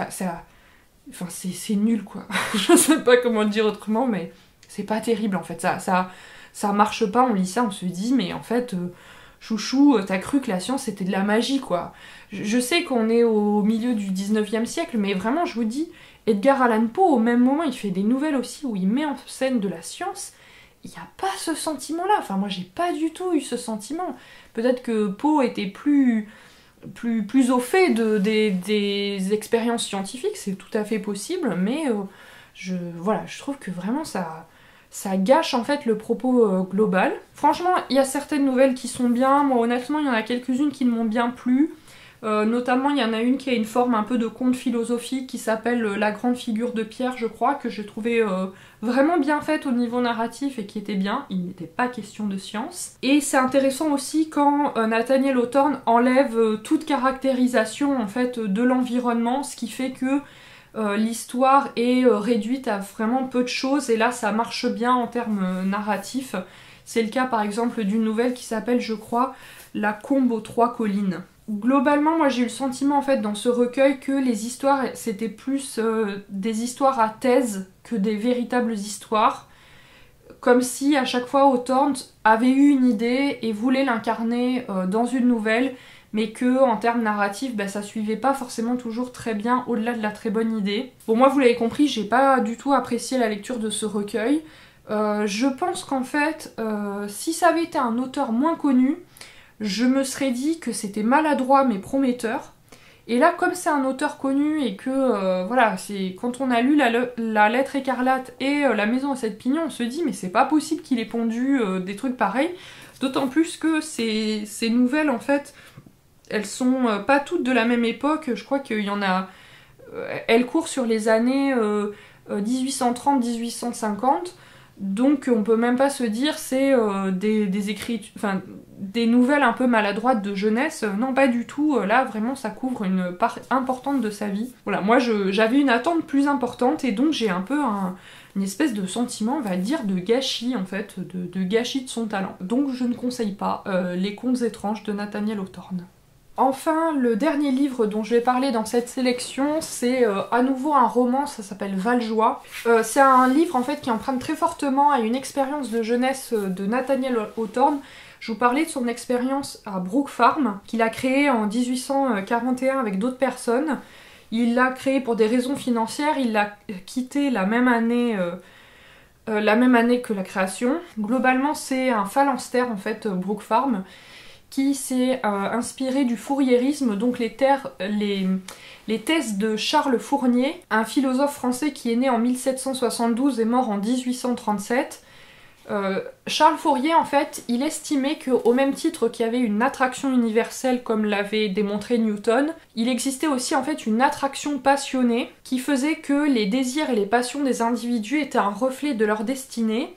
c'est nul quoi. Je sais pas comment le dire autrement, mais c'est pas terrible en fait. Ça marche pas, on lit ça, on se dit, mais en fait... Chouchou, t'as cru que la science c'était de la magie quoi. Je sais qu'on est au milieu du 19e siècle, mais vraiment je vous dis, Edgar Allan Poe au même moment il fait des nouvelles aussi où il met en scène de la science, il n'y a pas ce sentiment là, enfin moi j'ai pas du tout eu ce sentiment. Peut-être que Poe était plus au fait des expériences scientifiques, c'est tout à fait possible, mais je trouve que vraiment ça gâche en fait le propos global. Franchement, il y a certaines nouvelles qui sont bien, moi honnêtement il y en a quelques-unes qui ne m'ont bien plu. Notamment, il y en a une qui a une forme un peu de conte philosophique qui s'appelle La grande figure de Pierre, je crois, que j'ai trouvé vraiment bien faite au niveau narratif et qui était bien. Il n'était pas question de science. Et c'est intéressant aussi quand Nathaniel Hawthorne enlève toute caractérisation en fait de l'environnement, ce qui fait que l'histoire est réduite à vraiment peu de choses et là ça marche bien en termes narratifs. C'est le cas par exemple d'une nouvelle qui s'appelle, je crois, La combe aux trois collines. Globalement, moi j'ai eu le sentiment en fait dans ce recueil que les histoires c'était plus des histoires à thèse que des véritables histoires. Comme si à chaque fois Hawthorne avait eu une idée et voulait l'incarner dans une nouvelle, mais que en termes narratifs, ça suivait pas forcément toujours très bien au-delà de la très bonne idée. Bon, moi vous l'avez compris, j'ai pas du tout apprécié la lecture de ce recueil. Je pense qu'en fait, si ça avait été un auteur moins connu, je me serais dit que c'était maladroit mais prometteur. Et là, comme c'est un auteur connu et que, c'est quand on a lu la lettre écarlate et La maison à 7 pignons, on se dit mais c'est pas possible qu'il ait pondu des trucs pareils. D'autant plus que ces nouvelles, en fait, elles sont pas toutes de la même époque. Je crois qu'il y en a... elles courent sur les années 1830-1850. Donc on peut même pas se dire c'est des écrits, enfin des nouvelles un peu maladroites de jeunesse, non pas du tout, là vraiment ça couvre une part importante de sa vie. Voilà, moi j'avais une attente plus importante et donc j'ai un peu une espèce de sentiment, on va dire, de gâchis en fait, de gâchis de son talent. Donc je ne conseille pas Les Contes étranges de Nathaniel Hawthorne. Enfin, le dernier livre dont je vais parler dans cette sélection, c'est à nouveau un roman, ça s'appelle Valjoie. C'est un livre en fait qui emprunte très fortement à une expérience de jeunesse de Nathaniel Hawthorne. Je vous parlais de son expérience à Brook Farm, qu'il a créé en 1841 avec d'autres personnes. Il l'a créé pour des raisons financières, il l'a quitté la même année que la création. Globalement, c'est un phalanstère en fait, Brook Farm, qui s'est inspiré du fouriérisme, donc les thèses de Charles Fournier, un philosophe français qui est né en 1772 et mort en 1837. Charles Fourier, en fait, il estimait qu'au même titre qu'il y avait une attraction universelle comme l'avait démontré Newton, il existait aussi en fait une attraction passionnée qui faisait que les désirs et les passions des individus étaient un reflet de leur destinée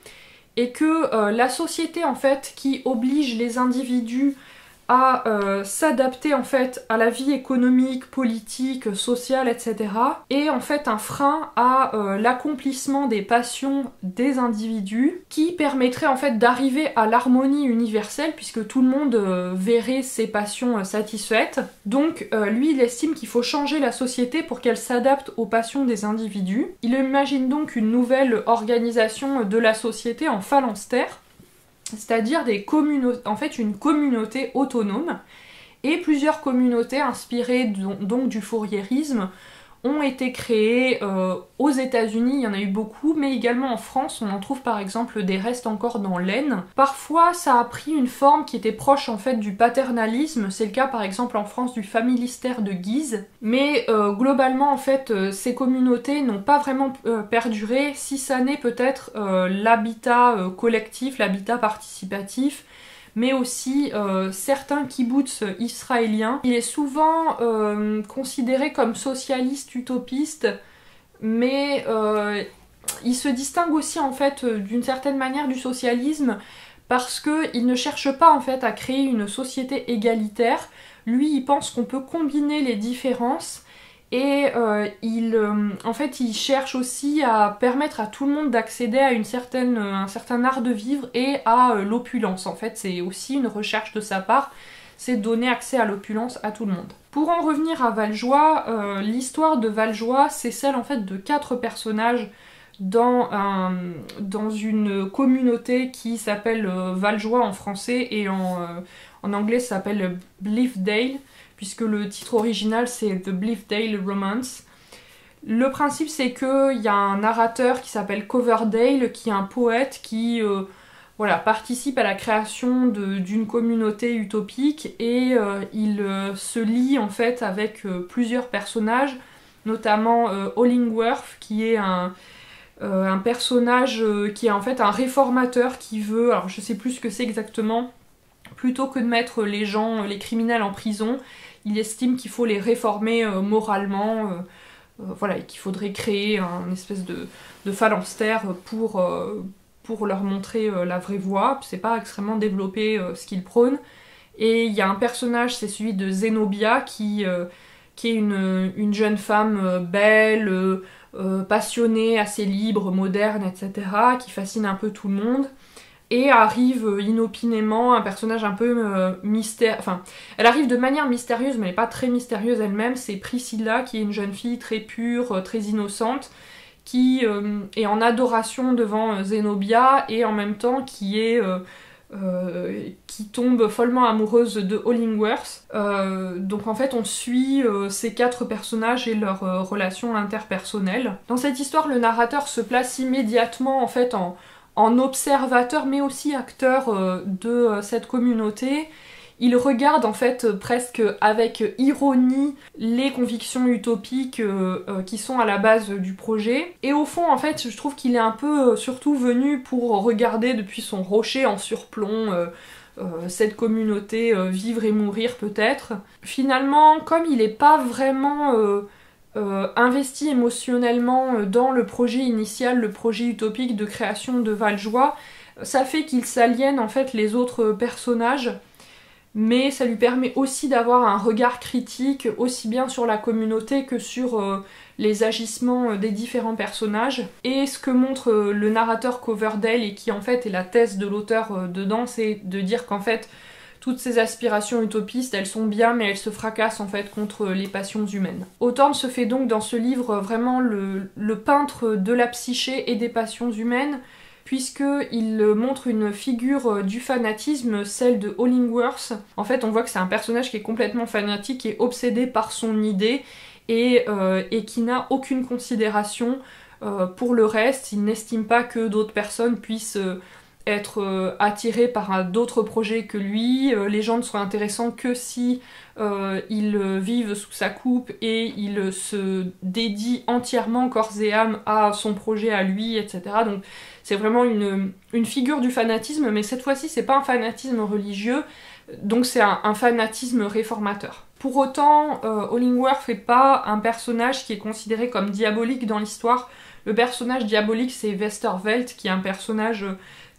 et que la société en fait qui oblige les individus à s'adapter en fait à la vie économique, politique, sociale, etc. est en fait un frein à l'accomplissement des passions des individus qui permettrait en fait d'arriver à l'harmonie universelle puisque tout le monde verrait ses passions satisfaites. Donc lui il estime qu'il faut changer la société pour qu'elle s'adapte aux passions des individus. Il imagine donc une nouvelle organisation de la société en phalanstère, c'est-à-dire en fait une communauté autonome et plusieurs communautés inspirées donc du fouriérisme ont été créés aux États-Unis, il y en a eu beaucoup, mais également en France, on en trouve par exemple des restes encore dans l'Aisne. Parfois, ça a pris une forme qui était proche en fait du paternalisme, c'est le cas par exemple en France du familistère de Guise, mais globalement en fait, ces communautés n'ont pas vraiment perduré, si ça n'est peut-être l'habitat collectif, l'habitat participatif, mais aussi certains kibboutz israéliens. Il est souvent considéré comme socialiste utopiste, mais il se distingue aussi en fait d'une certaine manière du socialisme parce qu'il ne cherche pas en fait à créer une société égalitaire. Lui, il pense qu'on peut combiner les différences et en fait, il cherche aussi à permettre à tout le monde d'accéder à un certain art de vivre et à l'opulence. En fait, c'est aussi une recherche de sa part, c'est donner accès à l'opulence à tout le monde. Pour en revenir à Valjoie, l'histoire de Valjoie, c'est celle en fait de 4 personnages dans une communauté qui s'appelle Valjoie en français et en anglais ça s'appelle Bleefdale, puisque le titre original c'est The Bleefdale Romance. Le principe c'est qu'il y a un narrateur qui s'appelle Coverdale, qui est un poète qui participe à la création d'une communauté utopique et il se lie en fait avec plusieurs personnages, notamment Hollingworth qui est un personnage qui est en fait un réformateur qui veut, alors je sais plus ce que c'est exactement, plutôt que de mettre les criminels en prison, il estime qu'il faut les réformer moralement, et qu'il faudrait créer un espèce de phalanstère pour leur montrer la vraie voie. C'est pas extrêmement développé ce qu'il prône. Et il y a un personnage, c'est celui de Zenobia, qui est une jeune femme belle, passionnée, assez libre, moderne, etc., qui fascine un peu tout le monde. Et arrive inopinément un personnage un peu mystère... Enfin, elle arrive de manière mystérieuse, mais elle n'est pas très mystérieuse elle-même. C'est Priscilla, qui est une jeune fille très pure, très innocente, qui est en adoration devant Zenobia, et en même temps qui tombe follement amoureuse de Hollingworth. Donc en fait on suit ces 4 personnages et leurs relations interpersonnelles. Dans cette histoire, le narrateur se place immédiatement en fait en observateur mais aussi acteur de cette communauté. Il regarde en fait presque avec ironie les convictions utopiques qui sont à la base du projet. Et au fond, en fait, je trouve qu'il est un peu surtout venu pour regarder depuis son rocher en surplomb cette communauté vivre et mourir peut-être. Finalement, comme il n'est pas vraiment investi émotionnellement dans le projet initial, le projet utopique de création de Valjoie, ça fait qu'il s'aliène en fait les autres personnages, mais ça lui permet aussi d'avoir un regard critique aussi bien sur la communauté que sur les agissements des différents personnages. Et ce que montre le narrateur Coverdale, et qui en fait est la thèse de l'auteur dedans, c'est de dire qu'en fait toutes ces aspirations utopistes, elles sont bien, mais elles se fracassent en fait contre les passions humaines. Autorne se fait donc dans ce livre vraiment le peintre de la psyché et des passions humaines, puisqu'il montre une figure du fanatisme, celle de Hollingworth. En fait, on voit que c'est un personnage qui est complètement fanatique, qui est obsédé par son idée, et qui n'a aucune considération pour le reste. Il n'estime pas que d'autres personnes puissent être attirées par d'autres projets que lui. Les gens ne sont intéressants que si ils vivent sous sa coupe et il se dédie entièrement corps et âme à son projet, à lui, etc. Donc c'est vraiment une figure du fanatisme, mais cette fois-ci c'est pas un fanatisme religieux, donc c'est un fanatisme réformateur. Pour autant, Hollingworth n'est pas un personnage qui est considéré comme diabolique dans l'histoire. Le personnage diabolique c'est Westervelt, qui est un personnage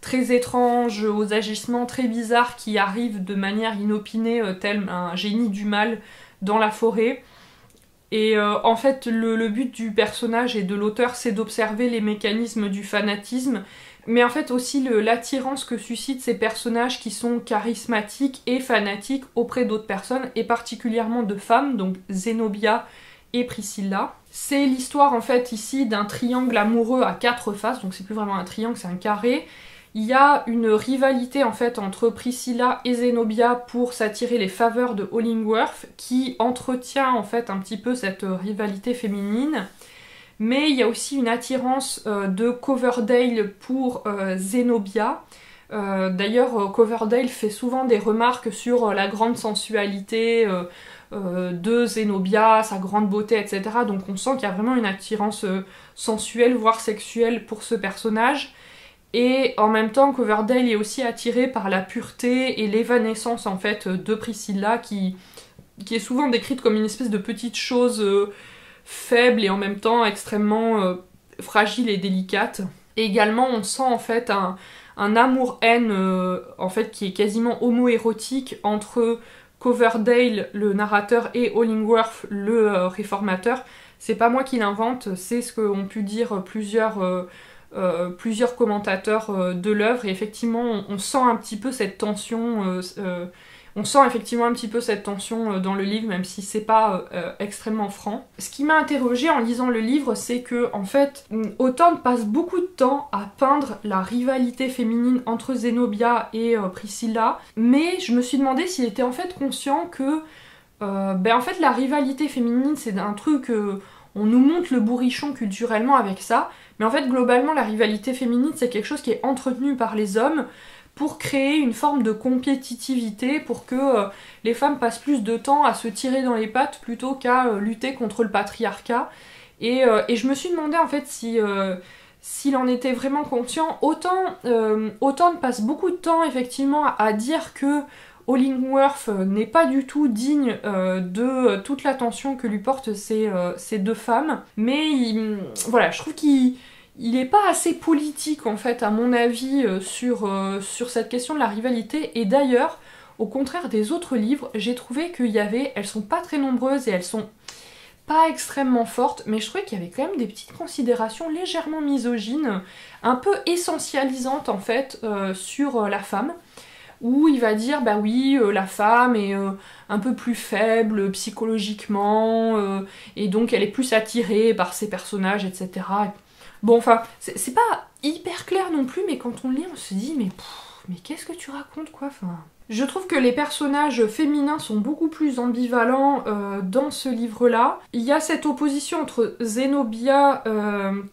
très étrange, aux agissements très bizarres, qui arrive de manière inopinée, tel un génie du mal dans la forêt. Et en fait, le but du personnage et de l'auteur, c'est d'observer les mécanismes du fanatisme, mais en fait aussi l'attirance que suscitent ces personnages qui sont charismatiques et fanatiques auprès d'autres personnes, et particulièrement de femmes, donc Zenobia et Priscilla. C'est l'histoire en fait ici d'un triangle amoureux à 4 faces, donc c'est plus vraiment un triangle, c'est un carré, Il y a une rivalité en fait entre Priscilla et Zenobia pour s'attirer les faveurs de Hollingworth qui entretient en fait un petit peu cette rivalité féminine. Mais il y a aussi une attirance de Coverdale pour Zenobia. D'ailleurs, Coverdale fait souvent des remarques sur la grande sensualité de Zenobia, sa grande beauté, etc. Donc on sent qu'il y a vraiment une attirance sensuelle, voire sexuelle pour ce personnage. Et en même temps, Coverdale est aussi attiré par la pureté et l'évanescence en fait de Priscilla, qui est souvent décrite comme une espèce de petite chose faible et en même temps extrêmement fragile et délicate. Et également, on sent en fait un amour-haine en fait qui est quasiment homo-érotique entre Coverdale, le narrateur, et Hollingworth, le réformateur. C'est pas moi qui l'invente, c'est ce qu'ont pu dire plusieurs commentateurs de l'œuvre, et effectivement on sent un petit peu cette tension dans le livre, même si c'est pas extrêmement franc. Ce qui m'a interrogée en lisant le livre, c'est que en fait Hawthorne passe beaucoup de temps à peindre la rivalité féminine entre Zenobia et Priscilla, mais je me suis demandé s'il était en fait conscient que en fait la rivalité féminine c'est un truc on nous montre le bourrichon culturellement avec ça, mais en fait globalement la rivalité féminine c'est quelque chose qui est entretenu par les hommes pour créer une forme de compétitivité, pour que les femmes passent plus de temps à se tirer dans les pattes plutôt qu'à lutter contre le patriarcat. Et je me suis demandé en fait s'il en était vraiment conscient. Autant passe beaucoup de temps effectivement à dire que Hollingworth n'est pas du tout digne de toute l'attention que lui portent ces deux femmes, mais voilà, je trouve qu'il est pas assez politique en fait à mon avis sur cette question de la rivalité. Et d'ailleurs, au contraire des autres livres, j'ai trouvé elles sont pas très nombreuses et elles sont pas extrêmement fortes, mais je trouvais qu'il y avait quand même des petites considérations légèrement misogynes, un peu essentialisantes en fait sur la femme, où il va dire bah oui la femme est un peu plus faible psychologiquement et donc elle est plus attirée par ses personnages, etc. Bon, enfin, c'est pas hyper clair non plus, mais quand on lit, on se dit, mais qu'est-ce que tu racontes, quoi, enfin... Je trouve que les personnages féminins sont beaucoup plus ambivalents dans ce livre-là. Il y a cette opposition entre Zenobia,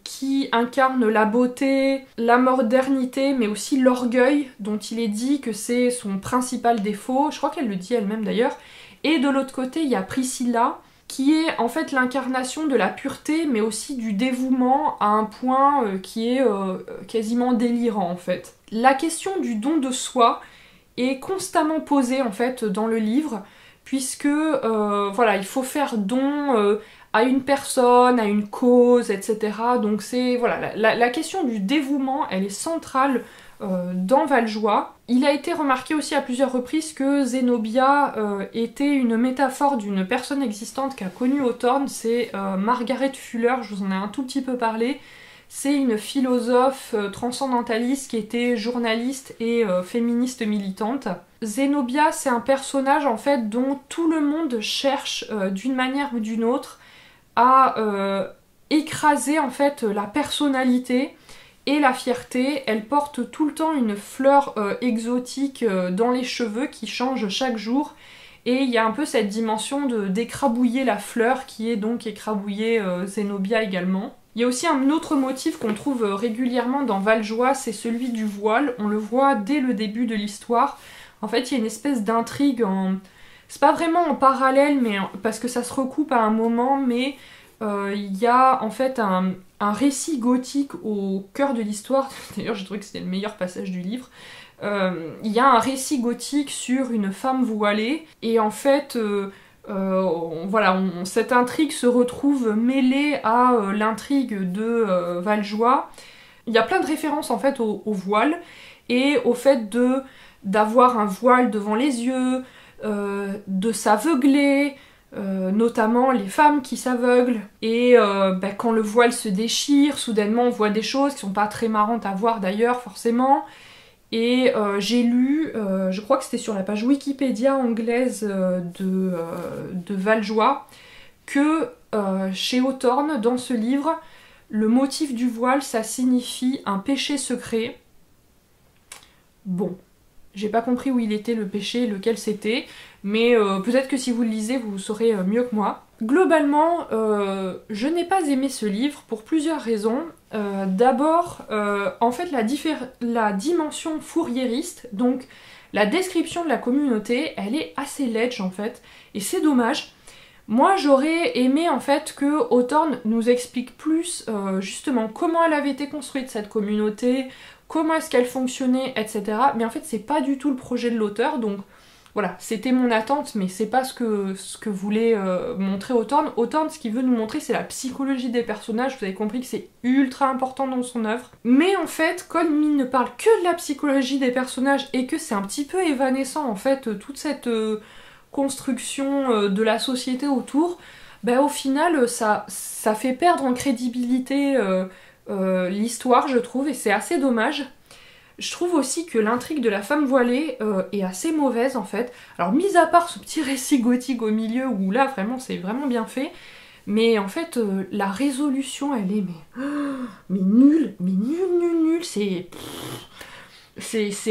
qui incarne la beauté, la modernité, mais aussi l'orgueil, dont il est dit que c'est son principal défaut. Je crois qu'elle le dit elle-même d'ailleurs. Et de l'autre côté, il y a Priscilla, qui est en fait l'incarnation de la pureté, mais aussi du dévouement à un point qui est quasiment délirant en fait. La question du don de soi est constamment posée en fait dans le livre, puisque voilà, il faut faire don à une personne, à une cause, etc. Donc c'est voilà, la question du dévouement, elle est centrale dans Valjoie. Il a été remarqué aussi à plusieurs reprises que Zenobia était une métaphore d'une personne existante qu'a connue Hawthorne, c'est Margaret Fuller, je vous en ai un tout petit peu parlé. C'est une philosophe transcendentaliste qui était journaliste et féministe militante. Zenobia, c'est un personnage en fait dont tout le monde cherche d'une manière ou d'une autre à écraser en fait la personnalité et la fierté. Elle porte tout le temps une fleur exotique dans les cheveux qui change chaque jour, et il y a un peu cette dimension d'écrabouiller la fleur qui est donc écrabouiller Zenobia également. Il y a aussi un autre motif qu'on trouve régulièrement dans Valjoie, c'est celui du voile. On le voit dès le début de l'histoire. En fait, il y a une espèce d'intrigue c'est pas vraiment en parallèle, mais parce que ça se recoupe à un moment, mais il y a en fait un récit gothique au cœur de l'histoire. D'ailleurs, j'ai trouvé que c'était le meilleur passage du livre. Il y a un récit gothique sur une femme voilée, et en fait, voilà, cette intrigue se retrouve mêlée à l'intrigue de Valjoie. Il y a plein de références en fait au voile, et au fait d'avoir un voile devant les yeux, de s'aveugler, notamment les femmes qui s'aveuglent, et quand le voile se déchire, soudainement on voit des choses qui sont pas très marrantes à voir d'ailleurs forcément. Et j'ai lu, je crois que c'était sur la page Wikipédia anglaise de Valjoie, que chez Hawthorne, dans ce livre, le motif du voile, ça signifie un péché secret. Bon, j'ai pas compris où il était le péché, lequel c'était, mais peut-être que si vous le lisez, vous saurez mieux que moi. Globalement, je n'ai pas aimé ce livre pour plusieurs raisons. D'abord, en fait, la dimension fourriériste, donc la description de la communauté, elle est assez ledge en fait, et c'est dommage. Moi, j'aurais aimé en fait que Hawthorne nous explique plus justement comment elle avait été construite cette communauté, comment est-ce qu'elle fonctionnait, etc. Mais en fait, c'est pas du tout le projet de l'auteur, donc voilà, c'était mon attente, mais c'est pas ce que voulait montrer Hawthorne. Hawthorne, ce qu'il veut nous montrer, c'est la psychologie des personnages. Vous avez compris que c'est ultra important dans son œuvre. Mais en fait, comme il ne parle que de la psychologie des personnages et que c'est un petit peu évanescent, en fait, toute cette construction de la société autour, bah, au final, ça fait perdre en crédibilité l'histoire, je trouve, et c'est assez dommage. Je trouve aussi que l'intrigue de la femme voilée est assez mauvaise en fait. Alors mis à part ce petit récit gothique au milieu où là vraiment c'est vraiment bien fait, mais en fait la résolution elle est mais nulle, nulle, c'est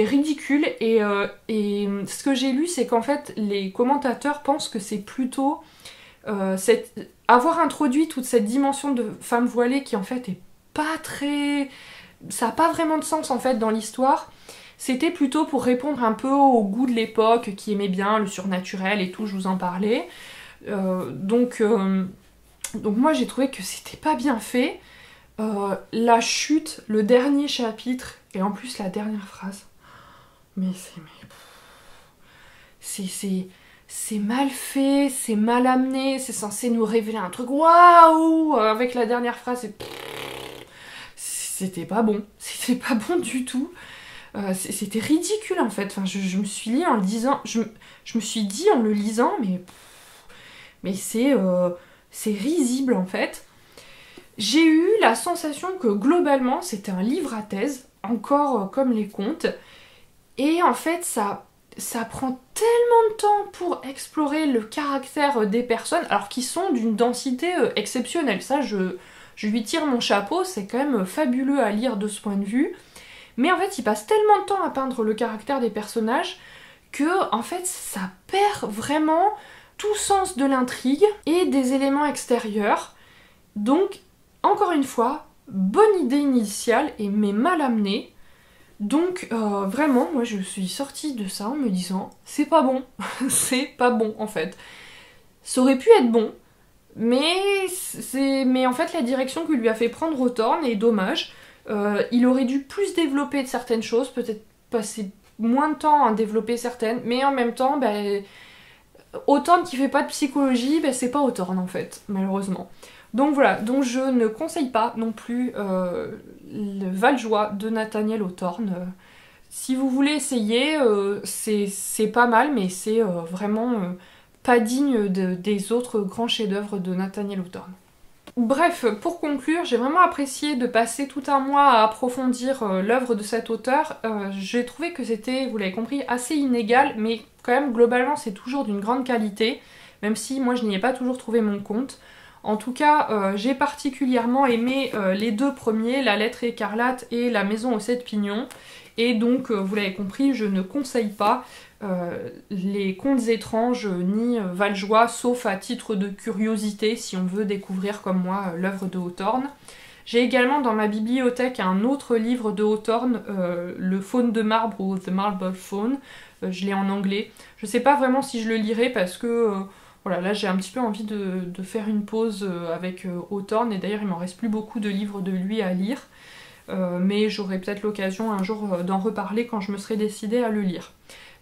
ridicule et ce que j'ai lu c'est qu'en fait les commentateurs pensent que c'est plutôt avoir introduit toute cette dimension de femme voilée qui en fait est pas très... ça n'a pas vraiment de sens en fait dans l'histoire. C'était plutôt pour répondre un peu au goût de l'époque qui aimait bien le surnaturel et tout, je vous en parlais. Donc moi j'ai trouvé que c'était pas bien fait. La chute, le dernier chapitre, et en plus la dernière phrase. Mais c'est mal fait, c'est mal amené, c'est censé nous révéler un truc waouh avec la dernière phrase. C'était pas bon du tout. C'était ridicule en fait. Enfin, je me suis dit en le lisant, je me suis dit en le lisant, mais c'est risible en fait. J'ai eu la sensation que globalement c'était un livre à thèse, encore comme les contes, et en fait ça prend tellement de temps pour explorer le caractère des personnes, alors qu'ils sont d'une densité exceptionnelle. Ça, je lui tire mon chapeau, c'est quand même fabuleux à lire de ce point de vue. Mais en fait, il passe tellement de temps à peindre le caractère des personnages que, en fait, ça perd vraiment tout sens de l'intrigue et des éléments extérieurs. Donc, encore une fois, bonne idée initiale mais mal amenée. Donc, vraiment, moi, je suis sortie de ça en me disant, c'est pas bon, c'est pas bon, en fait. Ça aurait pu être bon, mais en fait la direction que lui a fait prendre Hawthorne est dommage. Il aurait dû plus développer certaines choses, peut-être passer moins de temps à développer certaines, mais en même temps, Hawthorne qui fait pas de psychologie, c'est pas Hawthorne en fait, malheureusement. Donc voilà, donc je ne conseille pas non plus le Valjoie de Nathaniel Hawthorne. Si vous voulez essayer, c'est pas mal, mais c'est vraiment pas digne des autres grands chefs-d'œuvre de Nathaniel Hawthorne. Bref, pour conclure, j'ai vraiment apprécié de passer tout un mois à approfondir l'œuvre de cet auteur. J'ai trouvé que c'était, vous l'avez compris, assez inégal, mais quand même globalement c'est toujours d'une grande qualité, même si moi je n'y ai pas toujours trouvé mon compte. En tout cas, j'ai particulièrement aimé les deux premiers, La Lettre écarlate et La Maison aux 7 pignons. Et donc, vous l'avez compris, je ne conseille pas les contes étranges ni Valjoie, sauf à titre de curiosité, si on veut découvrir comme moi l'œuvre de Hawthorne. J'ai également dans ma bibliothèque un autre livre de Hawthorne, Le Faune de marbre ou The Marble Faune. Je l'ai en anglais. Je sais pas vraiment si je le lirai parce que... voilà, là j'ai un petit peu envie de faire une pause avec Hawthorne, et d'ailleurs il m'en reste plus beaucoup de livres de lui à lire, mais j'aurai peut-être l'occasion un jour d'en reparler quand je me serai décidée à le lire.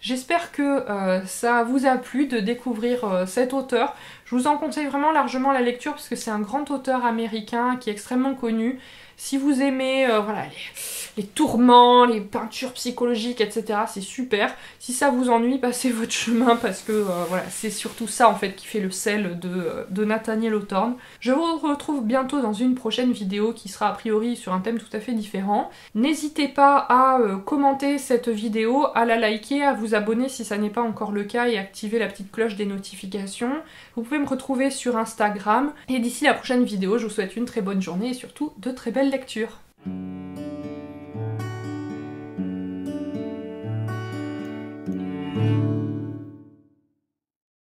J'espère que ça vous a plu de découvrir cet auteur. Je vous en conseille vraiment largement la lecture parce que c'est un grand auteur américain qui est extrêmement connu. Si vous aimez voilà, les tourments, les peintures psychologiques, etc., c'est super. Si ça vous ennuie, passez votre chemin parce que voilà, c'est surtout ça en fait qui fait le sel de Nathaniel Hawthorne. Je vous retrouve bientôt dans une prochaine vidéo qui sera a priori sur un thème tout à fait différent. N'hésitez pas à commenter cette vidéo, à la liker, à vous abonner si ça n'est pas encore le cas et activer la petite cloche des notifications. Vous pouvez me retrouver sur Instagram et d'ici la prochaine vidéo, je vous souhaite une très bonne journée et surtout de très belles lectures. Thank you.